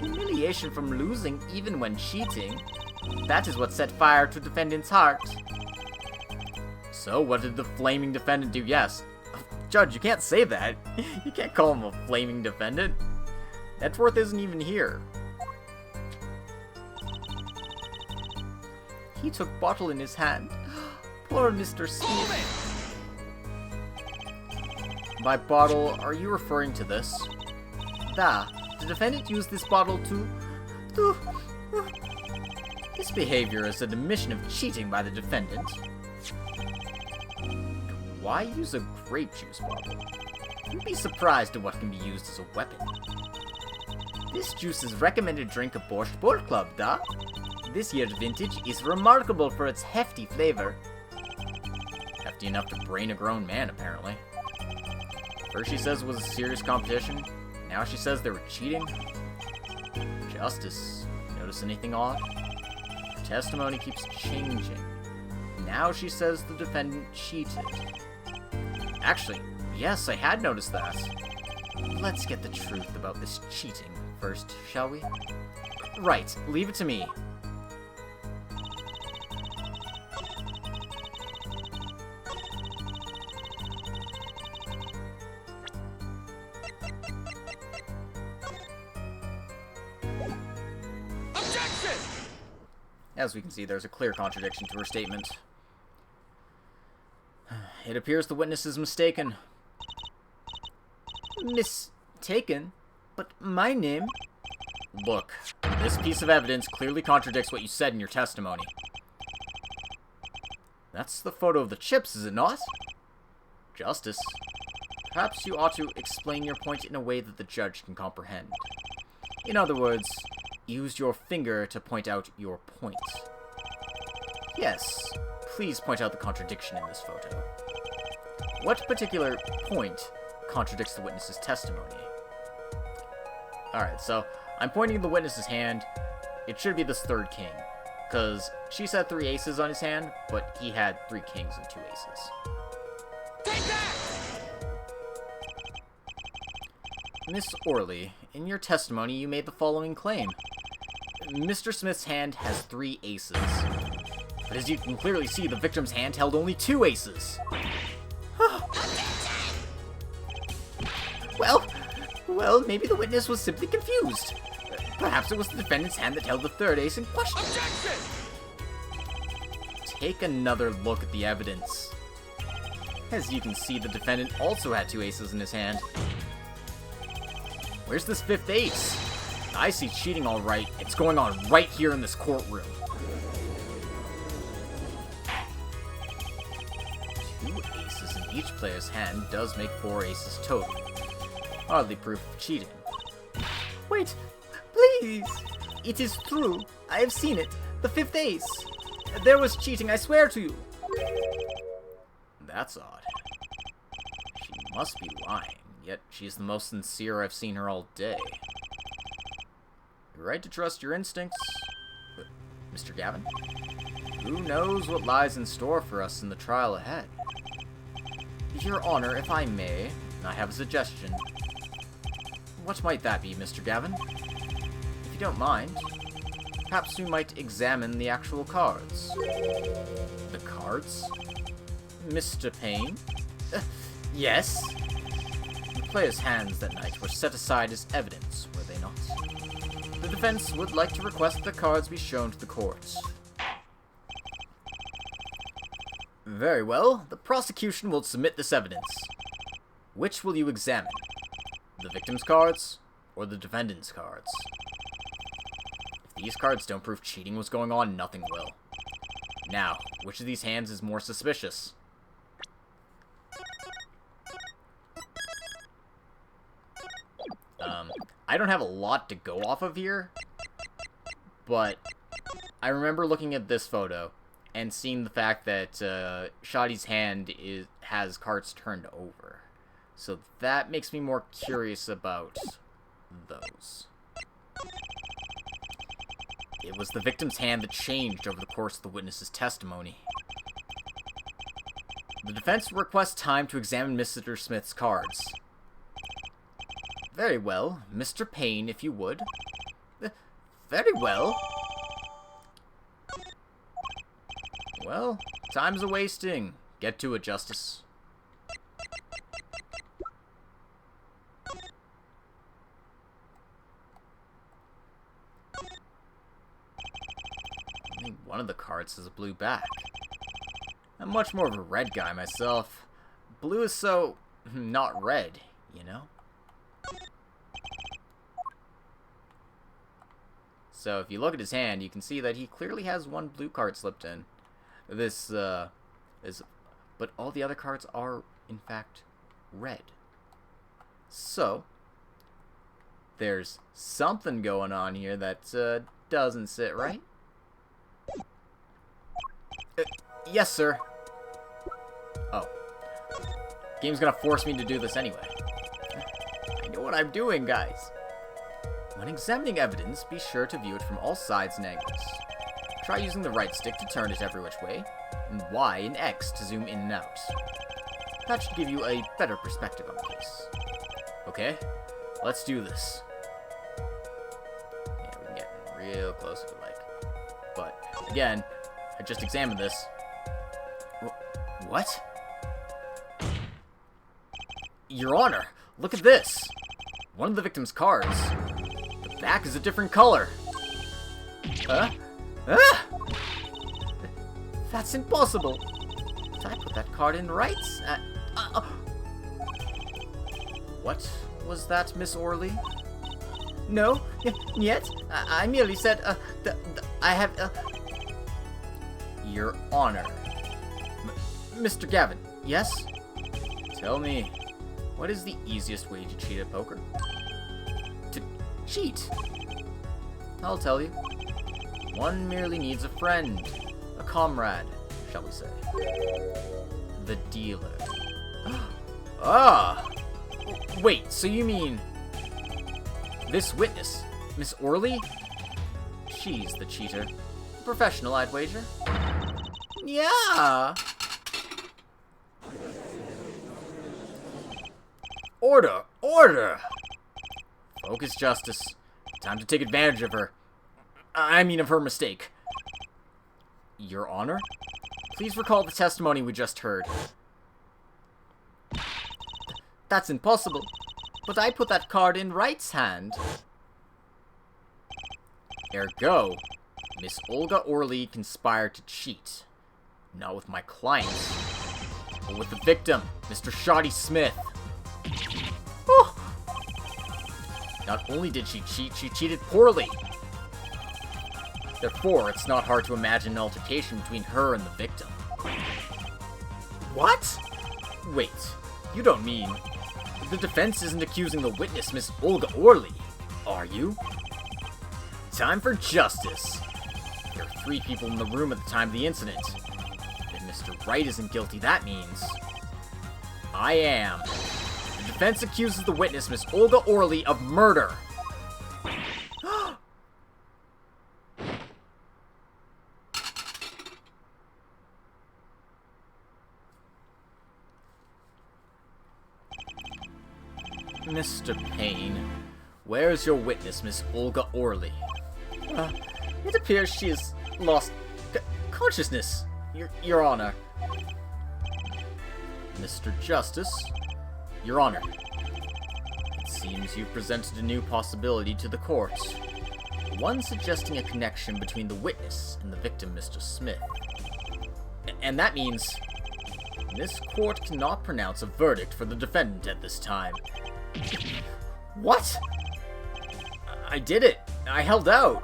Humiliation from losing even when cheating. That is what set fire to defendant's heart. So, what did the flaming defendant do? Yes. Judge, you can't say that. You can't call him a flaming defendant. Edgeworth isn't even here. He took bottle in his hand. Poor Mr. Smith. By bottle, are you referring to this? The defendant used this bottle to... This behavior is an admission of cheating by the defendant. Why use a grape juice bottle? You'd be surprised at what can be used as a weapon. This juice is recommended drink of Borscht Sport Club, da? This year's vintage is remarkable for its hefty flavor. Hefty enough to brain a grown man, apparently. First she says it was a serious competition, now she says they were cheating. Justice, notice anything odd? Her testimony keeps changing. Now she says the defendant cheated. Actually, yes, I had noticed that. Let's get the truth about this cheating first, shall we? Right, leave it to me. Objection! As we can see, there's a clear contradiction to her statement. It appears the witness is mistaken. Mistaken? But my name? Look, this piece of evidence clearly contradicts what you said in your testimony. That's the photo of the chips, is it not? Justice, perhaps you ought to explain your point in a way that the judge can comprehend. In other words, use your finger to point out your point. Yes, please point out the contradiction in this photo. What particular point contradicts the witness's testimony? Alright, so I'm pointing at the witness's hand. It should be this third king, because she said 3 aces on his hand, but he had 3 kings and 2 aces. Take that! Miss Orley, in your testimony you made the following claim. Mr. Smith's hand has 3 aces. But as you can clearly see, the victim's hand held only 2 aces. Well, maybe the witness was simply confused. Perhaps it was the defendant's hand that held the 3rd ace in question. Objection! Take another look at the evidence. As you can see, the defendant also had 2 aces in his hand. Where's this 5th ace? I see cheating all right. It's going on right here in this courtroom. 2 aces in each player's hand does make 4 aces total. Hardly proof of cheating. Wait, please! It is true. I have seen it. The 5th ace. There was cheating, I swear to you. That's odd. She must be lying, yet she's the most sincere I've seen her all day. You're right to trust your instincts, Mr. Gavin. Who knows what lies in store for us in the trial ahead? Your Honor, if I may, I have a suggestion. What might that be, Mr. Gavin? If you don't mind, perhaps we might examine the actual cards. The cards? Mr. Payne? Yes? The players' hands that night were set aside as evidence, were they not? The defense would like to request the cards be shown to the court. Very well, the prosecution will submit this evidence. Which will you examine? The victim's cards, or the defendant's cards? If these cards don't prove cheating was going on, nothing will. Now, which of these hands is more suspicious? I don't have a lot to go off of here, but I remember looking at this photo and seeing the fact that Shadi's hand has cards turned over. So that makes me more curious about those. It was the victim's hand that changed over the course of the witness's testimony. The defense requests time to examine Mr. Smith's cards. Very well. Mr. Payne, if you would. Very well. Well, time's a-wasting. Get to it, Justice. Only one of the cards has a blue back. I'm much more of a red guy myself. Blue is so not red, you know? So if you look at his hand, you can see that he clearly has one blue card slipped in. This but all the other cards are in fact red. So There's something going on here that doesn't sit right. Yes, sir. Oh. Game's gonna force me to do this anyway. I know what I'm doing, guys. When examining evidence, be sure to view it from all sides and angles. Try using the right stick to turn it every which way, and Y and X to zoom in and out. That should give you a better perspective on the case. Okay, let's do this. Yeah, we can get real close if we like. But, again, I just examined this. What? Your Honor, look at this! One of the victim's cards. The back is a different color. Huh? Ah! That's impossible. Did I put that card in right? What was that, Miss Orley? No, yet. I merely said, I have, Your Honor. Mr. Gavin, yes? Tell me, what is the easiest way to cheat at poker? To cheat? I'll tell you. One merely needs a friend, a comrade, shall we say. The dealer. Ah! Wait, so you mean this witness, Miss Orley? She's the cheater. Professional, I'd wager. Yeah! Order! Order! Focus, Justice. Time to take advantage of her. I mean of her mistake. Your Honor? Please recall the testimony we just heard. That's impossible. But I put that card in Wright's hand. Ergo, Miss Olga Orley conspired to cheat. Not with my client, but with the victim, Mr. Shadi Smith. Oh. Not only did she cheat, she cheated poorly. Therefore, it's not hard to imagine an altercation between her and the victim. What? Wait, you don't mean... The defense isn't accusing the witness, Miss Olga Orley, are you? Time for justice. There are 3 people in the room at the time of the incident. If Mr. Wright isn't guilty, that means... I am. The defense accuses the witness, Miss Olga Orley, of murder. Mr. Payne, where's your witness, Miss Olga Orley? It appears she has lost consciousness, Your Honor. Mr. Justice, Your Honor. It seems you've presented a new possibility to the court. One suggesting a connection between the witness and the victim, Mr. Smith. And that means... This court cannot pronounce a verdict for the defendant at this time. What? I did it. I held out.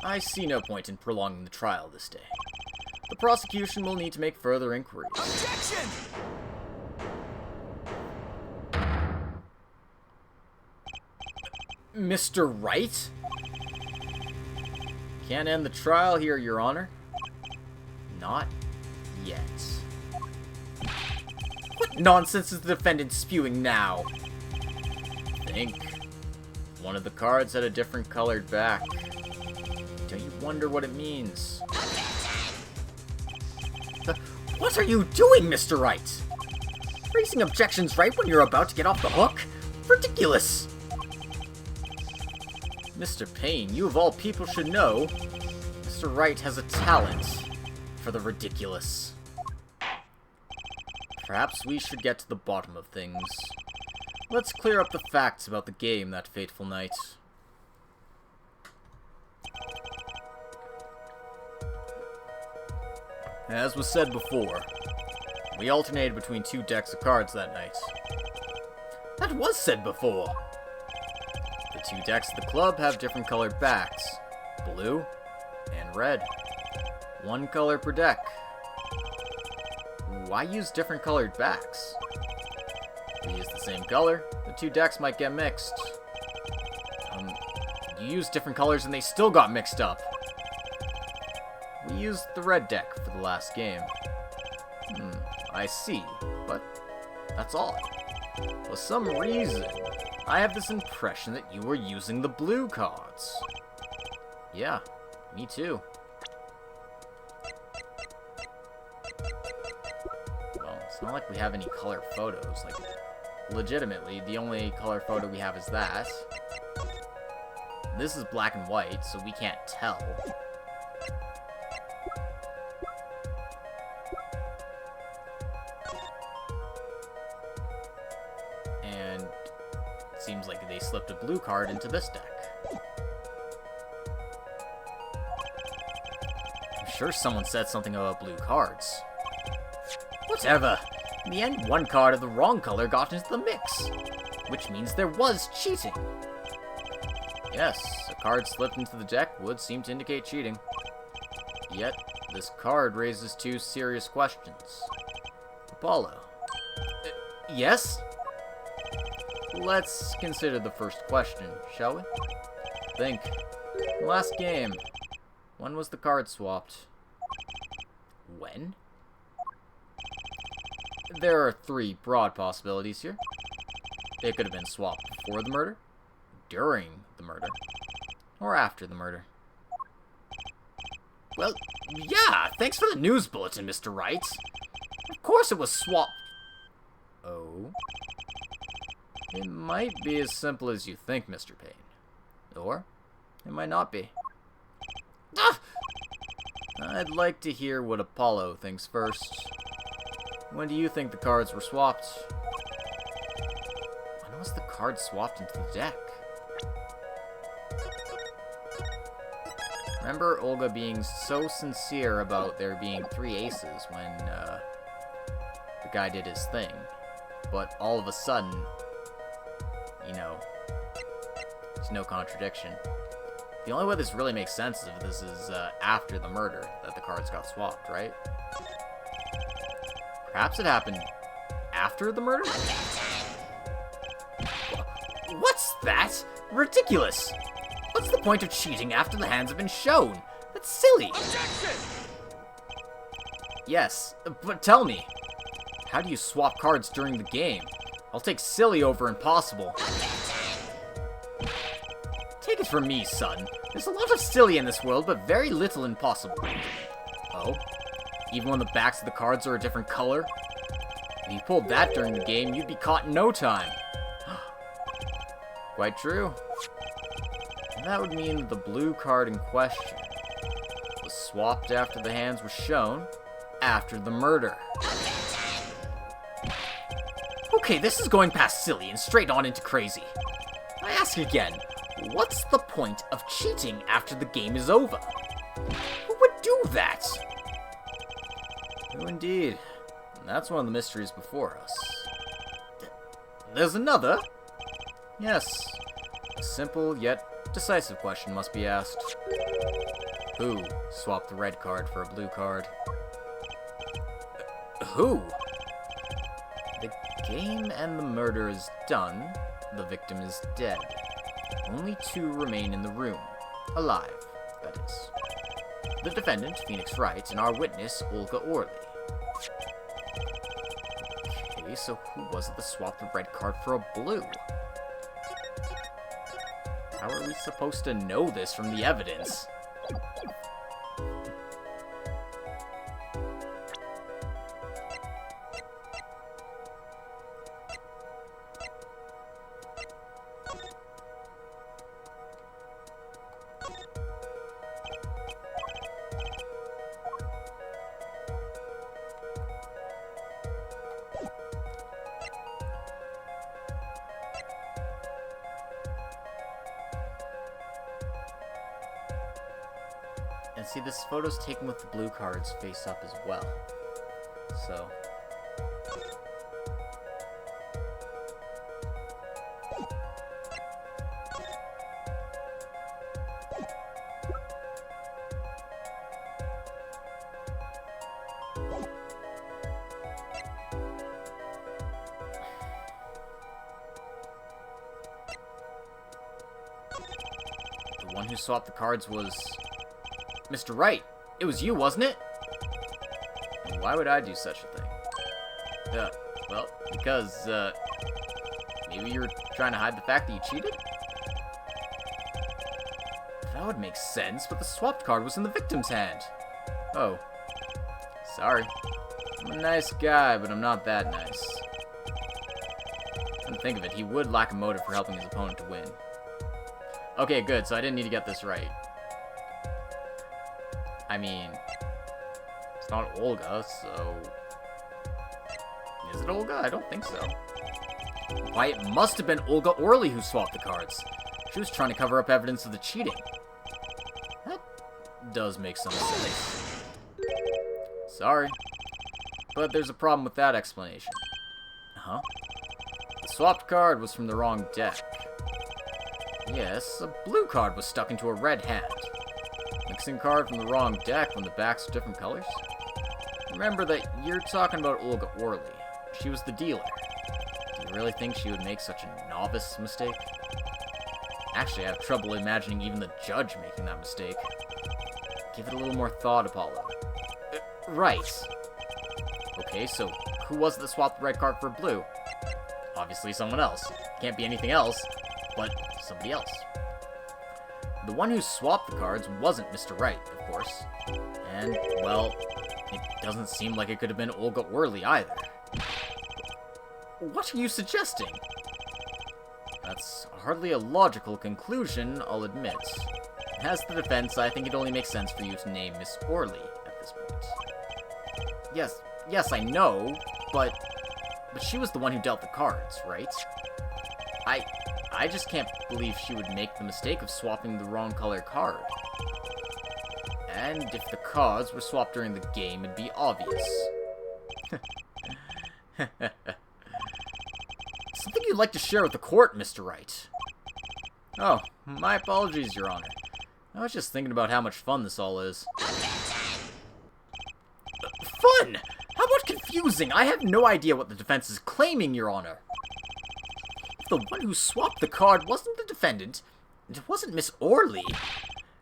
I see no point in prolonging the trial this day. The prosecution will need to make further inquiries. Objection! Mr. Wright? Can't end the trial here, Your Honor. Not yet. What nonsense is the defendant spewing now? Think. One of the cards had a different colored back. Don't you wonder what it means? What are you doing, Mr. Wright? Raising objections right when you're about to get off the hook? Ridiculous! Mr. Payne, you of all people should know, Mr. Wright has a talent for the ridiculous. Perhaps we should get to the bottom of things. Let's clear up the facts about the game that fateful night. As was said before, we alternated between 2 decks of cards that night. That was said before! The 2 decks of the club have different colored backs, blue and red. 1 color per deck. Why use different colored backs? We use the same color. The two decks might get mixed. You used different colors and they still got mixed up. We used the red deck for the last game. I see, but that's all. For some reason, I have this impression that you were using the blue cards. Yeah, me too. Well, it's not like we have any color photos. Like, legitimately, the only color photo we have is that. This is black and white, so we can't tell. And it seems like they slipped a blue card into this deck. I'm sure someone said something about blue cards. Whatever. In the end, one card of the wrong color got into the mix, which means there was cheating. Yes, a card slipped into the deck would seem to indicate cheating. Yet, this card raises two serious questions. Apollo. Yes? Let's consider the first question, shall we? Think. Last game. When was the card swapped? When? There are three broad possibilities here. It could have been swapped before the murder, during the murder, or after the murder. Well, yeah, thanks for the news bulletin, Mr. Wright. Of course it was swapped. Oh? It might be as simple as you think, Mr. Payne. Or it might not be. Ah! I'd like to hear what Apollo thinks first. When do you think the cards were swapped? When was the card swapped into the deck? Remember Olga being so sincere about there being 3 aces when the guy did his thing. But all of a sudden, you know, there's no contradiction. The only way this really makes sense is if this is after the murder that the cards got swapped, right? Perhaps it happened after the murder? What's that? Ridiculous! What's the point of cheating after the hands have been shown? That's silly! Objection! Yes, but tell me, how do you swap cards during the game? I'll take silly over impossible. Take it from me, son. There's a lot of silly in this world, but very little impossible. Oh? Even when the backs of the cards are a different color? If you pulled that during the game, you'd be caught in no time. Quite true. And that would mean that the blue card in question was swapped after the hands were shown, after the murder. Okay, this is going past silly and straight on into crazy. I ask again, what's the point of cheating after the game is over? Who would do that? Who indeed? And that's one of the mysteries before us. There's another? Yes. A simple yet decisive question must be asked. Who swapped the red card for a blue card? Who? The game and the murder is done. The victim is dead. Only 2 remain in the room. Alive, that is. The defendant, Phoenix Wright, and our witness, Olga Orley. Okay, so who was it that swapped the red card for a blue? How are we supposed to know this from the evidence? And see, this photo's taken with the blue cards face up as well. So... who swapped the cards was... Mr. Wright. It was you, wasn't it? And why would I do such a thing? Well, because, maybe you're trying to hide the fact that you cheated? That would make sense, but the swapped card was in the victim's hand. Oh. Sorry. I'm a nice guy, but I'm not that nice. Come to think of it, he would lack a motive for helping his opponent to win. Okay, good, so I didn't need to get this right. I mean, it's not Olga, so... Is it Olga? I don't think so. Why, it must have been Olga Orley who swapped the cards. She was trying to cover up evidence of the cheating. That does make some sense. Sorry. But there's a problem with that explanation. Huh? The swapped card was from the wrong deck. Yes, a blue card was stuck into a red hand. Mixing card from the wrong deck when the backs are different colors? Remember that you're talking about Olga Orley. She was the dealer. Do you really think she would make such a novice mistake? Actually, I have trouble imagining even the judge making that mistake. Give it a little more thought, Apollo. Right. Okay, so who was it that swapped the red card for blue? Obviously someone else. Can't be anything else, but somebody else. The one who swapped the cards wasn't Mr. Wright, of course. And, well, it doesn't seem like it could have been Olga Orley either. What are you suggesting? That's hardly a logical conclusion, I'll admit. As the defense, I think it only makes sense for you to name Miss Orley at this point. Yes, I know, but she was the one who dealt the cards, right? I just can't believe she would make the mistake of swapping the wrong color card. And if the cards were swapped during the game, it'd be obvious. Something you'd like to share with the court, Mr. Wright? Oh, my apologies, Your Honor. I was just thinking about how much fun this all is. Fun? How about confusing? I have no idea what the defense is claiming, Your Honor. If the one who swapped the card wasn't the defendant, and it wasn't Miss Orley,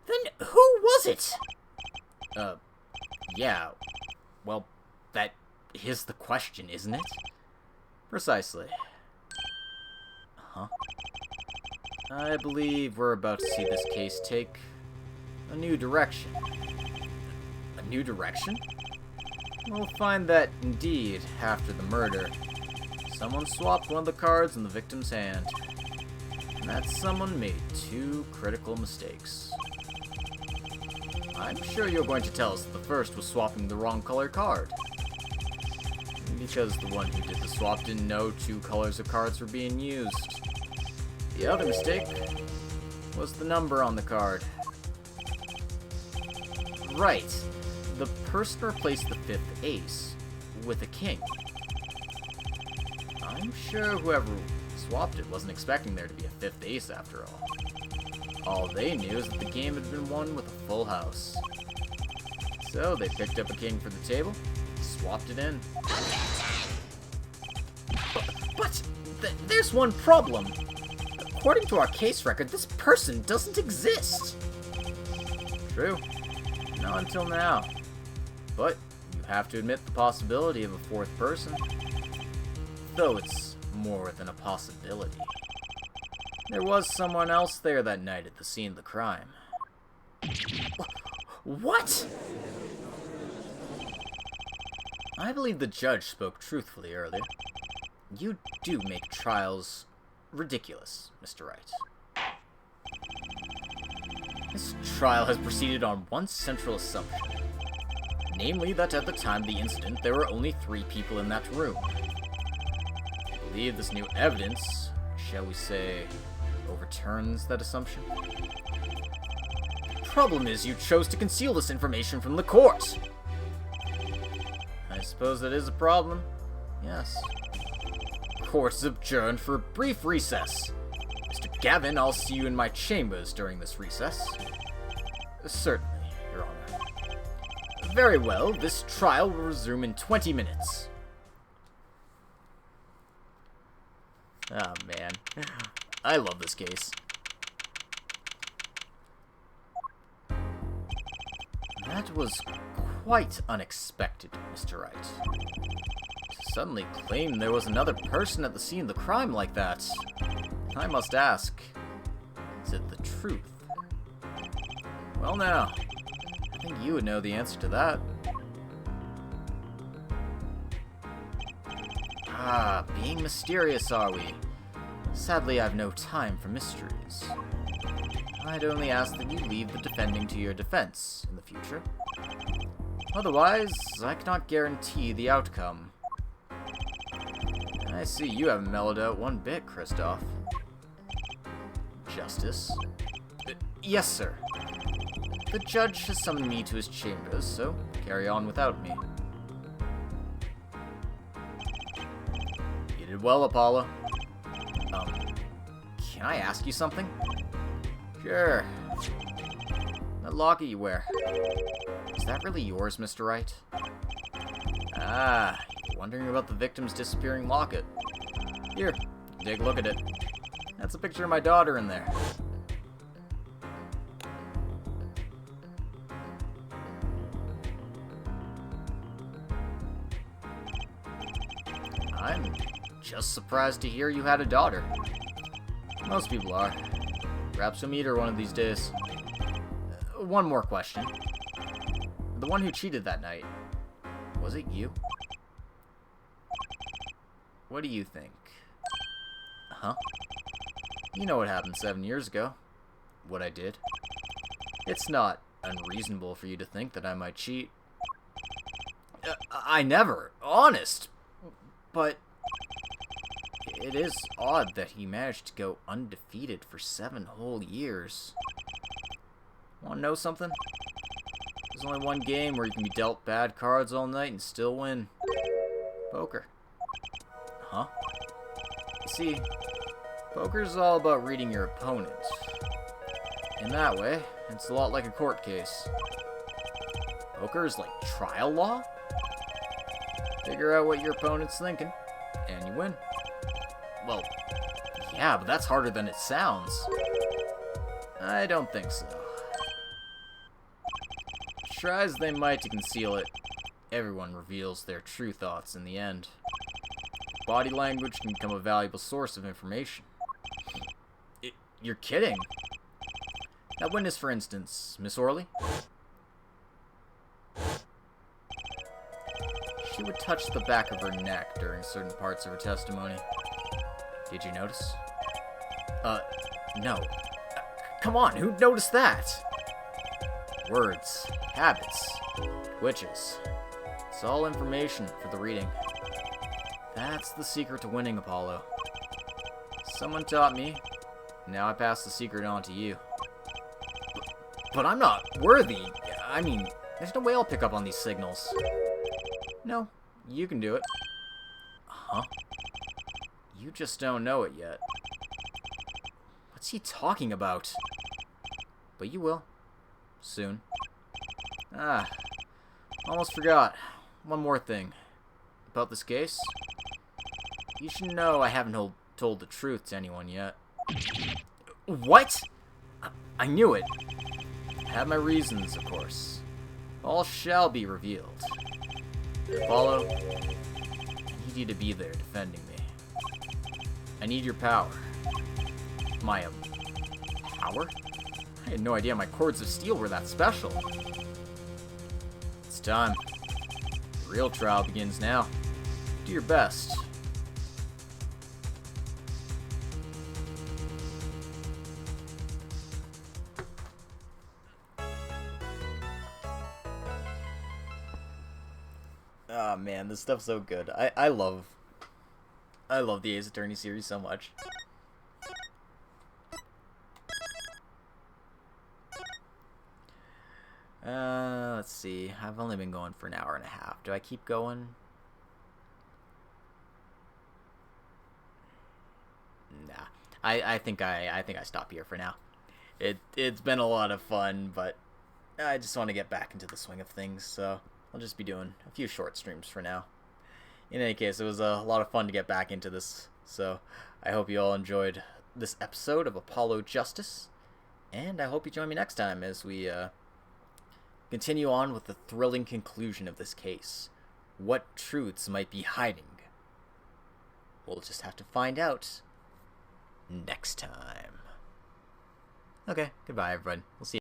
then who was it? Yeah. Well, that is the question, isn't it? Precisely. Huh? I believe we're about to see this case take a new direction. A new direction? We'll find that, indeed, after the murder, someone swapped one of the cards in the victim's hand. And that someone made two critical mistakes. I'm sure you're going to tell us that the first was swapping the wrong color card. Because the one who did the swap didn't know two colors of cards were being used. The other mistake was the number on the card. Right. The person replaced the fifth ace with a king. I'm sure whoever swapped it wasn't expecting there to be a fifth ace after all. All they knew is that the game had been won with a full house. So they picked up a king for the table, swapped it in. But there's one problem. According to our case record, this person doesn't exist. True. Not until now. But you have to admit the possibility of a fourth person. Though it's more than a possibility. There was someone else there that night at the scene of the crime. What? I believe the judge spoke truthfully earlier. You do make trials ridiculous, Mr. Wright. This trial has proceeded on one central assumption. Namely, that at the time of the incident, there were only 3 people in that room. I believe this new evidence, shall we say, overturns that assumption. The problem is you chose to conceal this information from the court. I suppose that is a problem. Yes. Court is adjourned for a brief recess. Mr. Gavin, I'll see you in my chambers during this recess. Certainly, Your Honor. Very well, this trial will resume in 20 minutes. Oh, man. I love this case. That was quite unexpected, Mr. Wright. To suddenly claim there was another person at the scene of the crime like that. I must ask, is it the truth? Well now, I think you would know the answer to that. Ah, being mysterious, are we? Sadly, I've no time for mysteries. I'd only ask that you leave the defending to your defense in the future. Otherwise, I cannot guarantee the outcome. I see you haven't mellowed out one bit, Kristoff. Justice? Yes, sir. The judge has summoned me to his chambers, so carry on without me. You did well, Apollo. Can I ask you something? Sure. That locket you wear. Is that really yours, Mr. Wright? Ah, you're wondering about the victim's disappearing locket. Here, take a look at it. That's a picture of my daughter in there. I'm just surprised to hear you had a daughter. Most people are. Perhaps you'll meet her one of these days. One more question. The one who cheated that night, was it you? What do you think? Huh? You know what happened 7 years ago. What I did. It's not unreasonable for you to think that I might cheat. I never. Honest. But it is odd that he managed to go undefeated for 7 whole years. Wanna know something? There's only one game where you can be dealt bad cards all night and still win. Poker. Huh? You see, poker's all about reading your opponent. In that way, it's a lot like a court case. Poker is like trial law? Figure out what your opponent's thinking, and you win. Well, yeah, but that's harder than it sounds. I don't think so. Try as they might to conceal it, everyone reveals their true thoughts in the end. Body language can become a valuable source of information. You're kidding? That witness, for instance, Miss Orley? She would touch the back of her neck during certain parts of her testimony. Did you notice? No. Come on, who noticed that? Words, habits, twitches. It's all information for the reading. That's the secret to winning, Apollo. Someone taught me. Now I pass the secret on to you. But I'm not worthy. I mean, there's no way I'll pick up on these signals. No, you can do it. Huh? You just don't know it yet. What's he talking about? But you will. Soon. Ah, almost forgot. One more thing. About this case. You should know I haven't told the truth to anyone yet. What? I knew it. I have my reasons, of course. All shall be revealed. Apollo, I need you to be there defending me. I need your power. My, power? I had no idea my cords of steel were that special. It's time. The real trial begins now. Do your best. Ah, man, this stuff's so good. I love the Ace Attorney series so much. Let's see. I've only been going for an hour and a half. Do I keep going? Nah. I think I stop here for now. It's been a lot of fun, but I just want to get back into the swing of things, so I'll just be doing a few short streams for now. In any case, it was a lot of fun to get back into this, so I hope you all enjoyed this episode of Apollo Justice, and I hope you join me next time as we continue on with the thrilling conclusion of this case. What truths might be hiding? We'll just have to find out next time. Okay, goodbye everyone. We'll see you.